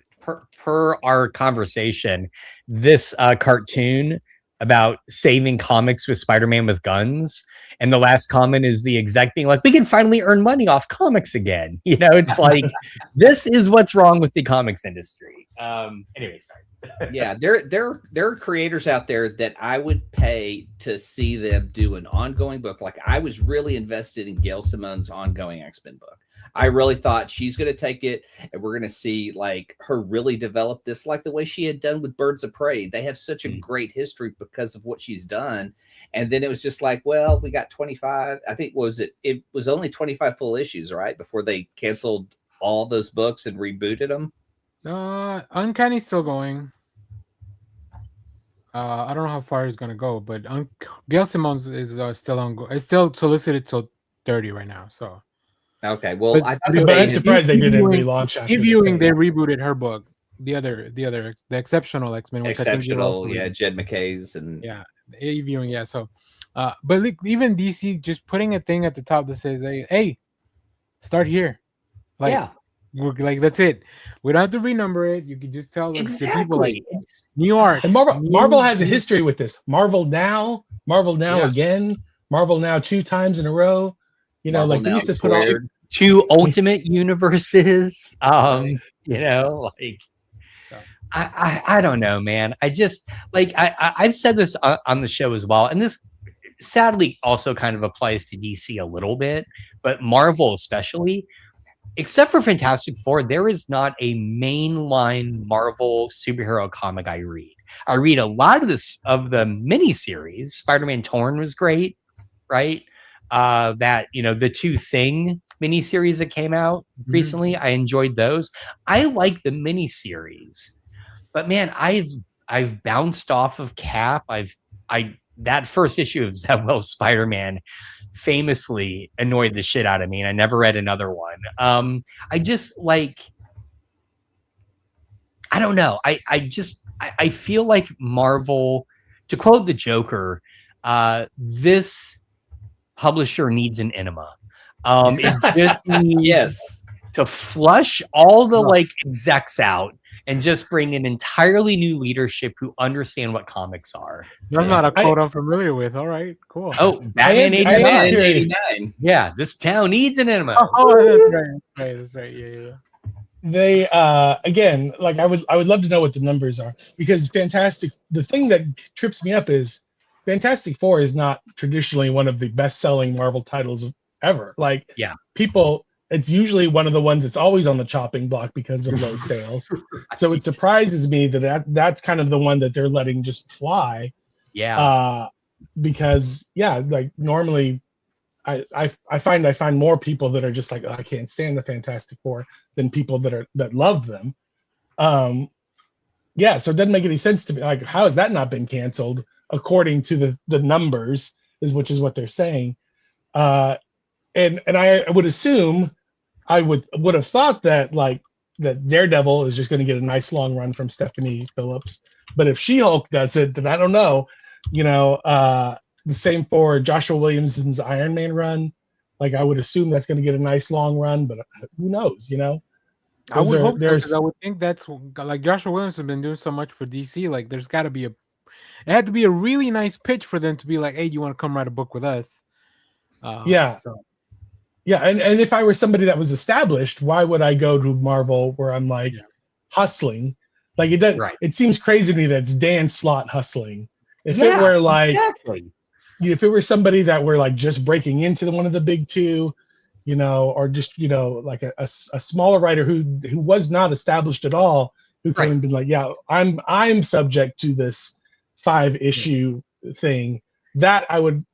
per our conversation this cartoon about saving comics with Spider-Man with guns. And the last comment is the exec being like, we can finally earn money off comics again. You know, it's like, this is what's wrong with the comics industry. Anyway, sorry. Yeah, there are creators out there that I would pay to see them do an ongoing book. Like I was really invested in Gail Simone's ongoing X-Men book. I really thought she's going to take it and we're going to see like her really develop this, like the way she had done with Birds of Prey. They have such a great history because of what she's done. And then it was just like, well, we got 25. I think it was only 25 full issues, right? Before they canceled all those books and rebooted them. Uncanny's still going. I don't know how far he's going to go, but Gail Simone's is still on. It's still solicited till 30 right now. So. Okay, well, I'm surprised they didn't relaunch after Reviewing, they rebooted her book, the Exceptional X-Men, which Exceptional, Jed McKay's and reviewing, So, but like, even DC just putting a thing at the top that says, "Hey, start here," like, like that's it. We don't have to renumber it. You can just tell the people like New York. And Marvel has a history with this. Marvel Now again, Marvel Now 2 times in a row. You know, Marvel like they used to put all 2 Ultimate Universes. You know, like I don't know, man. I just like I've said this on the show as well, and this sadly also kind of applies to DC a little bit, but Marvel especially. Except for Fantastic Four, there is not a mainline Marvel superhero comic I read. I read a lot of the miniseries. Spider-Man Torn was great, right? That, you know, the Two Thing miniseries that came out recently, I enjoyed those. I like the miniseries, but man, I've bounced off of Cap. That first issue of Zebul's Spider-Man famously annoyed the shit out of me, and I never read another one. I just like, I don't know. I feel like Marvel, to quote the Joker, this publisher needs an enema. It just needs to flush all the like execs out and just bring in entirely new leadership who understand what comics are. That's not a quote I'm familiar with. All right, cool. Oh, Batman 89. Yeah, this town needs an enema. Oh, that's right. Yeah. They again, like I would love to know what the numbers are, because the thing that trips me up is Fantastic Four is not traditionally one of the best-selling Marvel titles ever. Like, people, it's usually one of the ones that's always on the chopping block because of low sales. So it surprises me that's kind of the one that they're letting just fly. Because like normally I find more people that are just like, oh, I can't stand the Fantastic Four than people that love them. So it doesn't make any sense to me. Like, how has that not been canceled according to the numbers, which is what they're saying. And I would assume, I would have thought that that Daredevil is just going to get a nice long run from Stephanie Phillips. But if She-Hulk does it, then I don't know. You know, the same for Joshua Williamson's Iron Man run. Like, I would assume that's going to get a nice long run, but who knows? You know, I would hope so, 'cause I would think that's like Joshua Williamson has been doing so much for DC. Like, there's got to be it had to be a really nice pitch for them to be like, hey, you want to come write a book with us? And if I were somebody that was established, why would I go to Marvel where I'm like hustling? Like, it does. It seems crazy to me that it's Dan Slott hustling. If it were like, if it were somebody that were like just breaking into one of the big two, you know, or just, you know, like a smaller writer who was not established at all, who could have been like, I'm subject to this 5-issue thing, that I would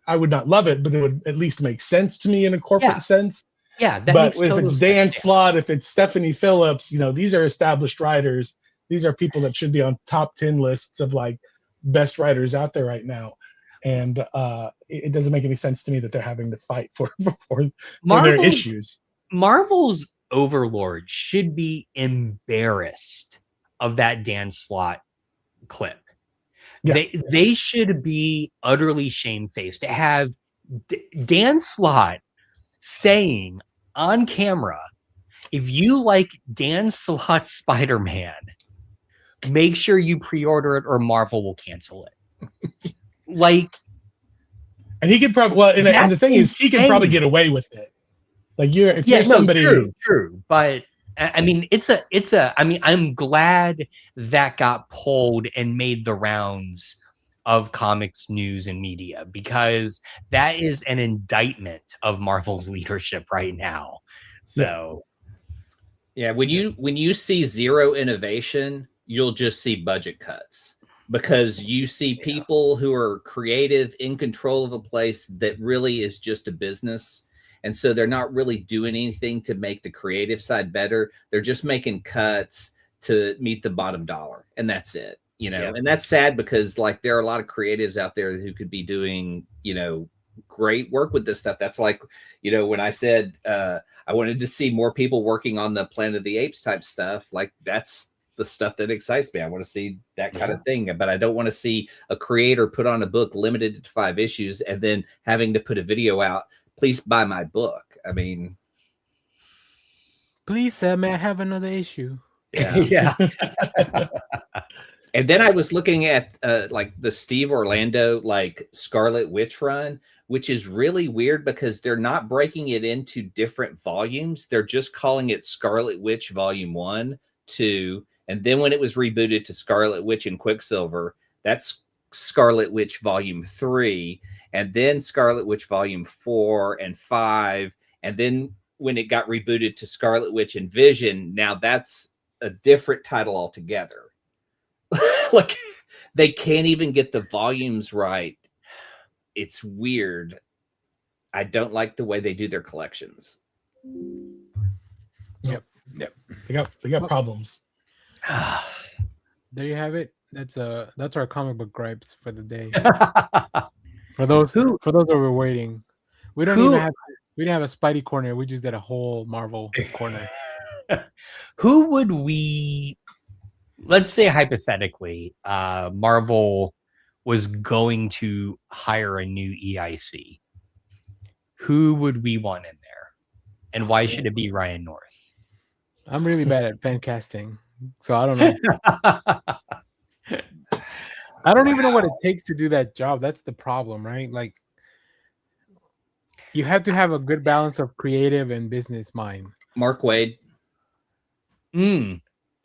not love it, but it would at least make sense to me in a corporate sense. Yeah, that but makes if total it's Dan sense. Slott, if it's Stephanie Phillips, these are established writers. These are people that should be on top 10 lists of like best writers out there right now. And it doesn't make any sense to me that they're having to fight for their issues. Marvel's overlord should be embarrassed of that Dan Slott clip. Yeah. They should be utterly shamefaced to have Dan Slott saying on camera, if you like Dan Slott's Spider-Man, make sure you pre-order it or Marvel will cancel it. And he could probably, and the thing is, he can probably get away with it. Like if you're somebody, true. But I mean, I'm glad that got pulled and made the rounds of comics news and media, because that is an indictment of Marvel's leadership right now. So yeah, when you see zero innovation, you'll just see budget cuts, because you see people who are creative, in control of a place that really is just a business. And so they're not really doing anything to make the creative side better. They're just making cuts to meet the bottom dollar. And that's it, and that's sad, because like there are a lot of creatives out there who could be doing, great work with this stuff. That's like, when I said I wanted to see more people working on the Planet of the Apes type stuff, like that's the stuff that excites me. I want to see that kind of thing, but I don't want to see a creator put on a book limited to 5 issues and then having to put a video out. Please buy my book. I mean, please, may I have another issue? Yeah. And then I was looking at like the Steve Orlando like Scarlet Witch run, which is really weird because they're not breaking it into different volumes. They're just calling it Scarlet Witch Volume 1, 2, and then when it was rebooted to Scarlet Witch and Quicksilver, that's Scarlet Witch Volume 3, and then Scarlet Witch Volume 4 and 5, and then when it got rebooted to Scarlet Witch and Vision, now that's a different title altogether. Like they can't even get the volumes right. It's weird. I don't like the way they do their collections. Yep. They got problems. There you have it. That's our comic book gripes for the day. For those who were waiting, we didn't have a Spidey corner. We just did a whole Marvel corner. Who would we? Let's say hypothetically, Marvel was going to hire a new EIC. Who would we want in there, and why should it be Ryan North? I'm really bad at fan casting, so I don't know. I don't even know what it takes to do that job. That's the problem, right? Like, you have to have a good balance of creative and business mind. Mark Waid.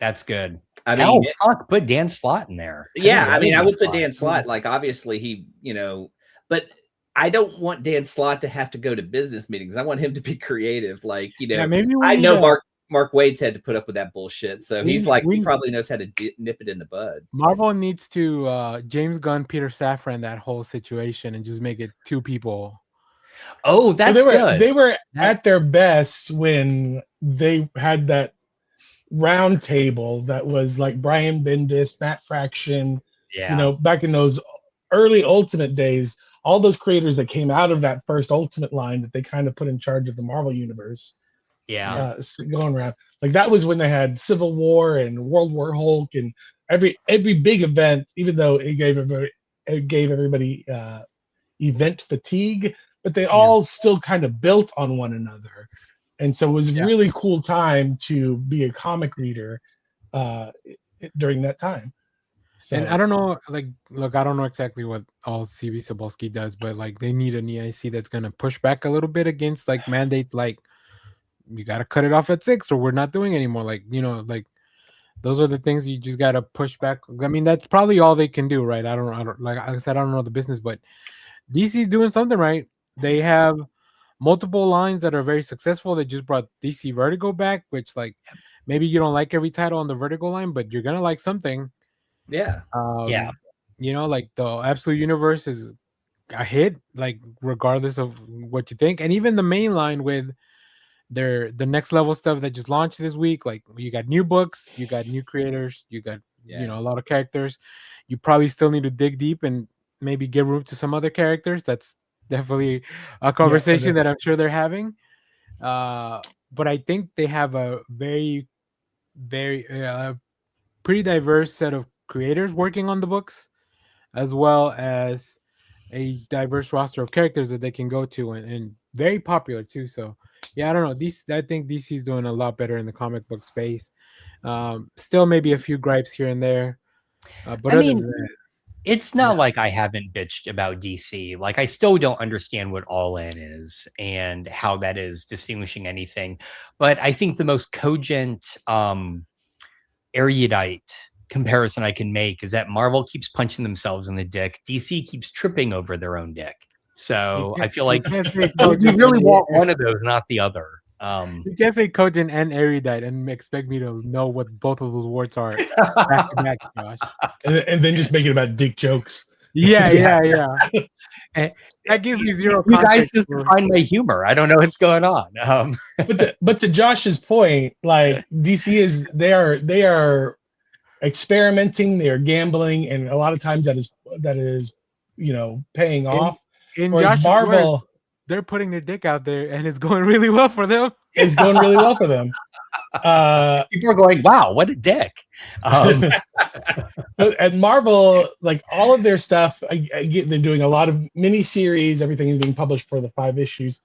That's good. I mean, put Dan Slott in there. Yeah, I mean, I would put Dan Slott. Like, obviously, he, but I don't want Dan Slott to have to go to business meetings. I want him to be creative. Like, maybe I know Mark Waid's had to put up with that bullshit, so he probably knows how to nip it in the bud. Marvel needs to James Gunn, Peter Safran that whole situation and just make it 2 people. Oh, that's good. They were at their best when they had that round table that was like Brian Bendis, Matt Fraction, back in those early Ultimate days, all those creators that came out of that first Ultimate line that they kind of put in charge of the Marvel universe. Going around. Like that was when they had Civil War and World War Hulk and every big event, even though it gave everybody event fatigue, but they all still kind of built on one another. And so it was a really cool time to be a comic reader during that time. So, and I don't know, look, I don't know exactly what all CB Cebulski does, but like they need an EIC that's going to push back a little bit against like mandates, like you got to cut it off at 6 or we're not doing anymore. Like, like those are the things you just got to push back. I mean, that's probably all they can do, right? I don't like I said, I don't know the business, but DC's doing something right. They have multiple lines that are very successful. They just brought DC Vertigo back, which like maybe you don't like every title on the Vertigo line, but you're gonna like something. Yeah. Like the Absolute Universe is a hit, like regardless of what you think. And even the main line with the next level stuff that just launched this week, like you got new books, you got new creators, you got a lot of characters. You probably still need to dig deep and maybe give room to some other characters. That's definitely a conversation that I'm sure they're having. But I think they have a very pretty diverse set of creators working on the books, as well as a diverse roster of characters that they can go to, and very popular too. So yeah, I don't know. I think DC's doing a lot better in the comic book space. Still maybe a few gripes here and there. But I other mean, than that, it's not like I haven't bitched about DC. Like, I still don't understand what All In is and how that is distinguishing anything. But I think the most cogent, erudite comparison I can make is that Marvel keeps punching themselves in the dick. DC keeps tripping over their own dick. So I feel like we really want one of those, not the other. You can't say cogent and erudite and expect me to know what both of those words are back to back, Josh. And then just make it about dick jokes. Yeah. That gives me zero context. You guys just define my humor. I don't know what's going on. But to Josh's point, like DC they are experimenting, they are gambling, and a lot of times that is paying off. In Whereas Josh's Marvel, words, they're putting their dick out there and it's going really well for them. It's going really well for them. People are going, wow, what a dick. But at Marvel, like all of their stuff, I get they're doing a lot of miniseries. Everything is being published for the 5 issues,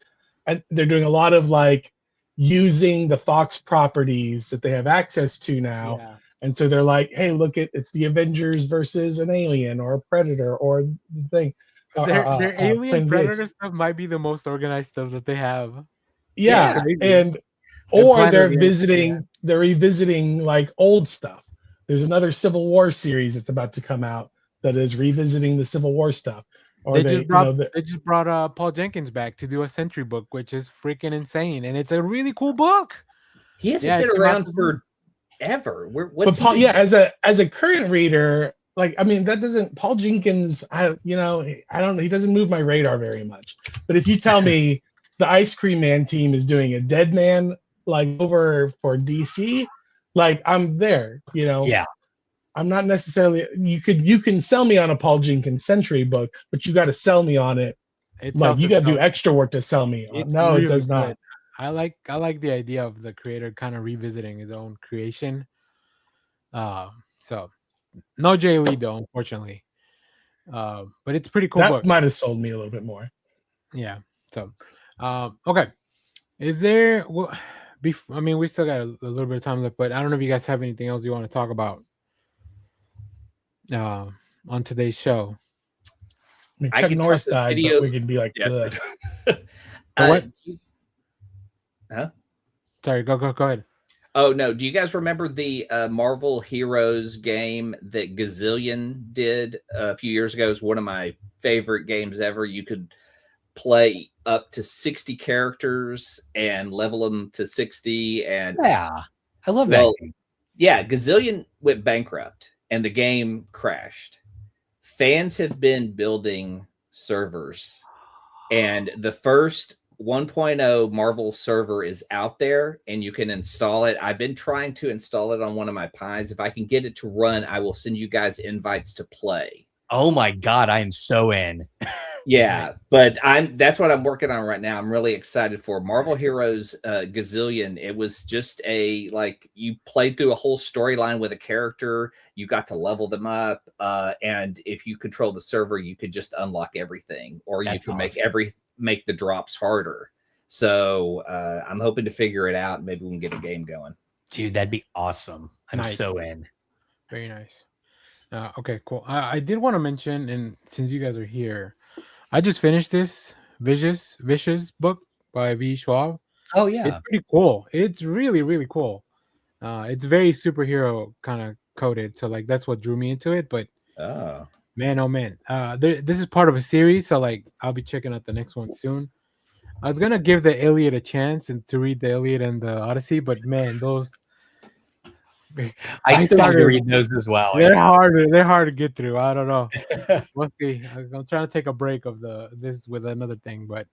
and they're doing a lot of like using the Fox properties that they have access to now. Yeah. And so they're like, hey, look, it's the Avengers versus an alien or a Predator or the thing. Their alien Predator stuff might be the most organized stuff that they have. Yeah, or they're revisiting like old stuff. There's another Civil War series that's about to come out that is revisiting the Civil War stuff. Or they just brought Paul Jenkins back to do a Sentry book, which is freaking insane, and it's a really cool book. He hasn't been around forever. As a current reader, like I mean, that doesn't Paul Jenkins. I don't. He doesn't move my radar very much. But if you tell me the Ice Cream Man team is doing a Dead Man like over for DC, like I'm there. Yeah. I'm not necessarily. You can sell me on a Paul Jenkins Sentry book, but you got to sell me on it. Like you got to do extra work to sell me. No, really, it does not. I like the idea of the creator kind of revisiting his own creation. So no Jay Lee though, unfortunately. But it's a pretty cool book. That might have sold me a little bit more. Yeah. So, okay. Is there? Well, I mean, we still got a little bit of time left, but I don't know if you guys have anything else you want to talk about on today's show. I mean, Chuck Norris died, but we could be like, what? Huh? Sorry, go ahead. Oh no! Do you guys remember the Marvel Heroes game that Gazillion did a few years ago? It was one of my favorite games ever. You could play up to 60 characters and level them to 60. And yeah, I love that game. Yeah, Gazillion went bankrupt and the game crashed. Fans have been building servers, and the first 1.0 Marvel server is out there and you can install it. I've been trying to install it on one of my Pis. If I can get it to run, I will send you guys invites to play. Oh my God, I am so in. Yeah, but that's what I'm working on right now. I'm really excited for Marvel Heroes Gazillion. It was just you played through a whole storyline with a character, you got to level them up, and if you control the server, you could just unlock everything, or you can make the drops harder. So I'm hoping to figure it out. Maybe we can get a game going. Dude, that'd be awesome. I'm so in. Very nice. Okay, cool. I did want to mention, and since you guys are here, I just finished this Vicious book by V. Schwab. Oh yeah, it's pretty cool. It's really, really cool. It's very superhero kind of coded, so like that's what drew me into it. But oh man, this is part of a series, so like I'll be checking out the next one soon. I was gonna give the Iliad a chance and to read the Iliad and the Odyssey, but man, those I still need to started- read those as well. They're hard. They're hard to get through. I don't know. We'll see. I'm trying to take a break of this with another thing, but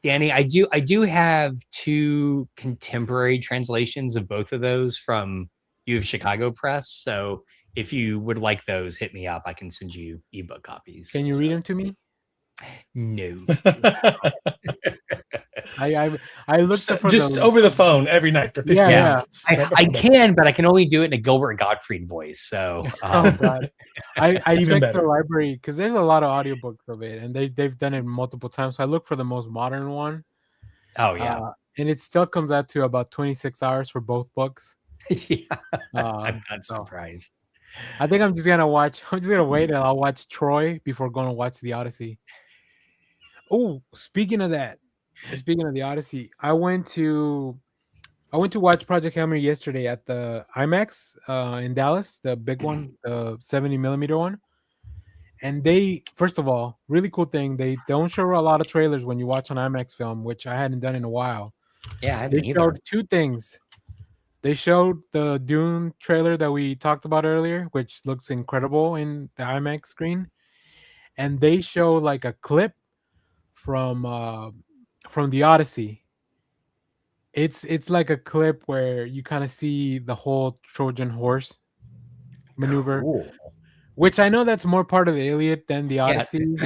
Danny, I do have 2 contemporary translations of both of those from U of Chicago Press. So if you would like those, hit me up. I can send you ebook copies. can you read them to me? No. I looked for just the, over the phone every night for 15 Yeah. minutes. I can, but I can only do it in a Gilbert Gottfried voice. So Oh God. I Even checked the better. library because there's a lot of audiobooks of it, and they've done it multiple times. So I look for the most modern one. oh yeah. And it still comes out to about 26 hours for both books. Yeah. I'm not so surprised. I think I'm just gonna wait and I'll watch Troy before going to watch the Odyssey. Oh, speaking of the Odyssey, I went to watch Project Hail Mary yesterday at the IMAX in Dallas, the big one, the 70 millimeter one. And they, first of all, really cool thing, they don't show a lot of trailers when you watch an IMAX film, which I hadn't done in a while. Yeah, I haven't They either. showed 2 things. They showed the Dune trailer that we talked about earlier, which looks incredible in the IMAX screen. And they show like a clip from the Odyssey. It's like a clip where you kind of see the whole Trojan horse maneuver, Cool. which I know that's more part of the Iliad than the Yeah, Odyssey.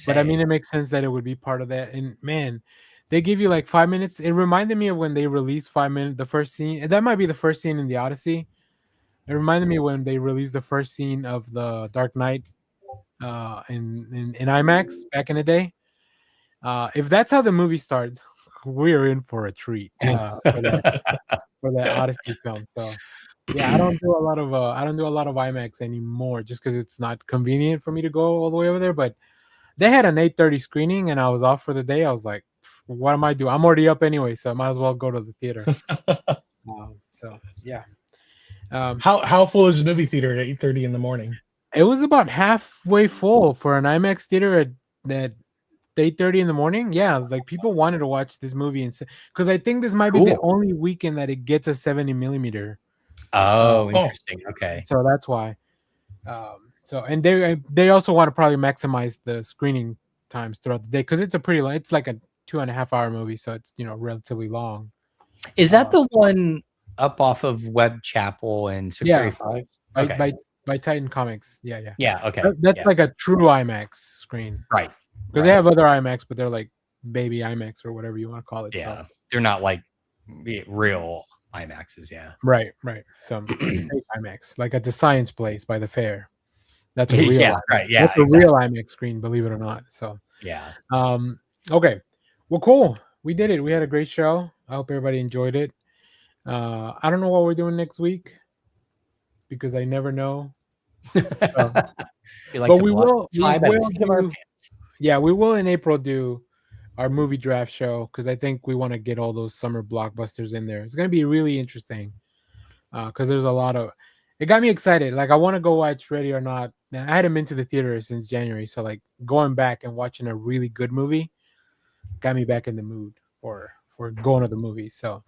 But I mean, it makes sense that it would be part of that. And man, they give you like 5 minutes. It reminded me of when they released 5 minutes, the first scene. And that might be the first scene in the Odyssey. It reminded me when they released the first scene of the Dark Knight in IMAX back in the day. If that's how the movie starts, we're in for a treat for that Odyssey film. So yeah, I don't do a lot of IMAX anymore just because it's not convenient for me to go all the way over there. But they had an 8:30 screening and I was off for the day. I was like, what am I doing? I'm already up anyway, so I might as well go to the theater. So yeah. How full is the movie theater at 8:30 in the morning? It was about halfway full for an IMAX theater at 8:30 in the morning. Yeah, like people wanted to watch this movie, and because I think this might be the only weekend that it gets a 70 millimeter. Oh, interesting. Okay, so that's why. So and they also want to probably maximize the screening times throughout the day because it's it's like a 2.5 hour movie, so it's relatively long. Is that the one up off of Webb Chapel and 635? By Titan Comics. Yeah. Okay. That's like a true IMAX screen, right? Because they have other IMAX, but they're like baby IMAX or whatever you want to call it. Yeah, so. They're not like real IMAXs. Yeah. Right. So IMAX, like at the Science Place by the fair. That's a real IMAX. Right. Yeah. That's a real IMAX screen, believe it or not. So yeah. Okay. Well, cool. We did it. We had a great show. I hope everybody enjoyed it. I don't know what we're doing next week because I never know. But we will. Yeah, we will in April do our movie draft show because I think we want to get all those summer blockbusters in there. It's going to be really interesting because there's a lot of. It got me excited. Like I want to go watch Ready or Not. I hadn't been to the theater since January, so like going back and watching a really good movie got me back in the mood for going to the movies. So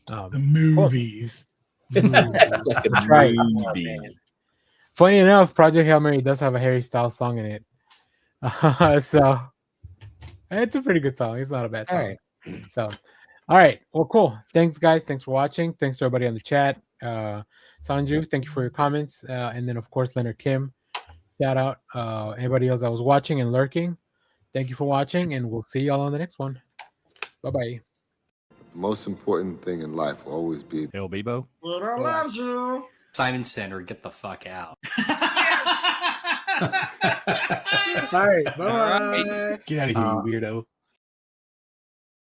the movies. That's right. Funny enough, Project Hail Mary does have a Harry Styles song in it. So it's a pretty good song. It's not a bad song. All right. So, all right. Well, cool. Thanks, guys. Thanks for watching. Thanks to everybody on the chat. Sanju, thank you for your comments. And then, of course, Leonard Kim, shout out. Anybody else that was watching and lurking, thank you for watching, and we'll see y'all on the next one. Bye-bye. The most important thing in life will always be Hail Bebo. Twitter loves you. Simon Center, get the fuck out. All right. Bye. Get out of here, you weirdo.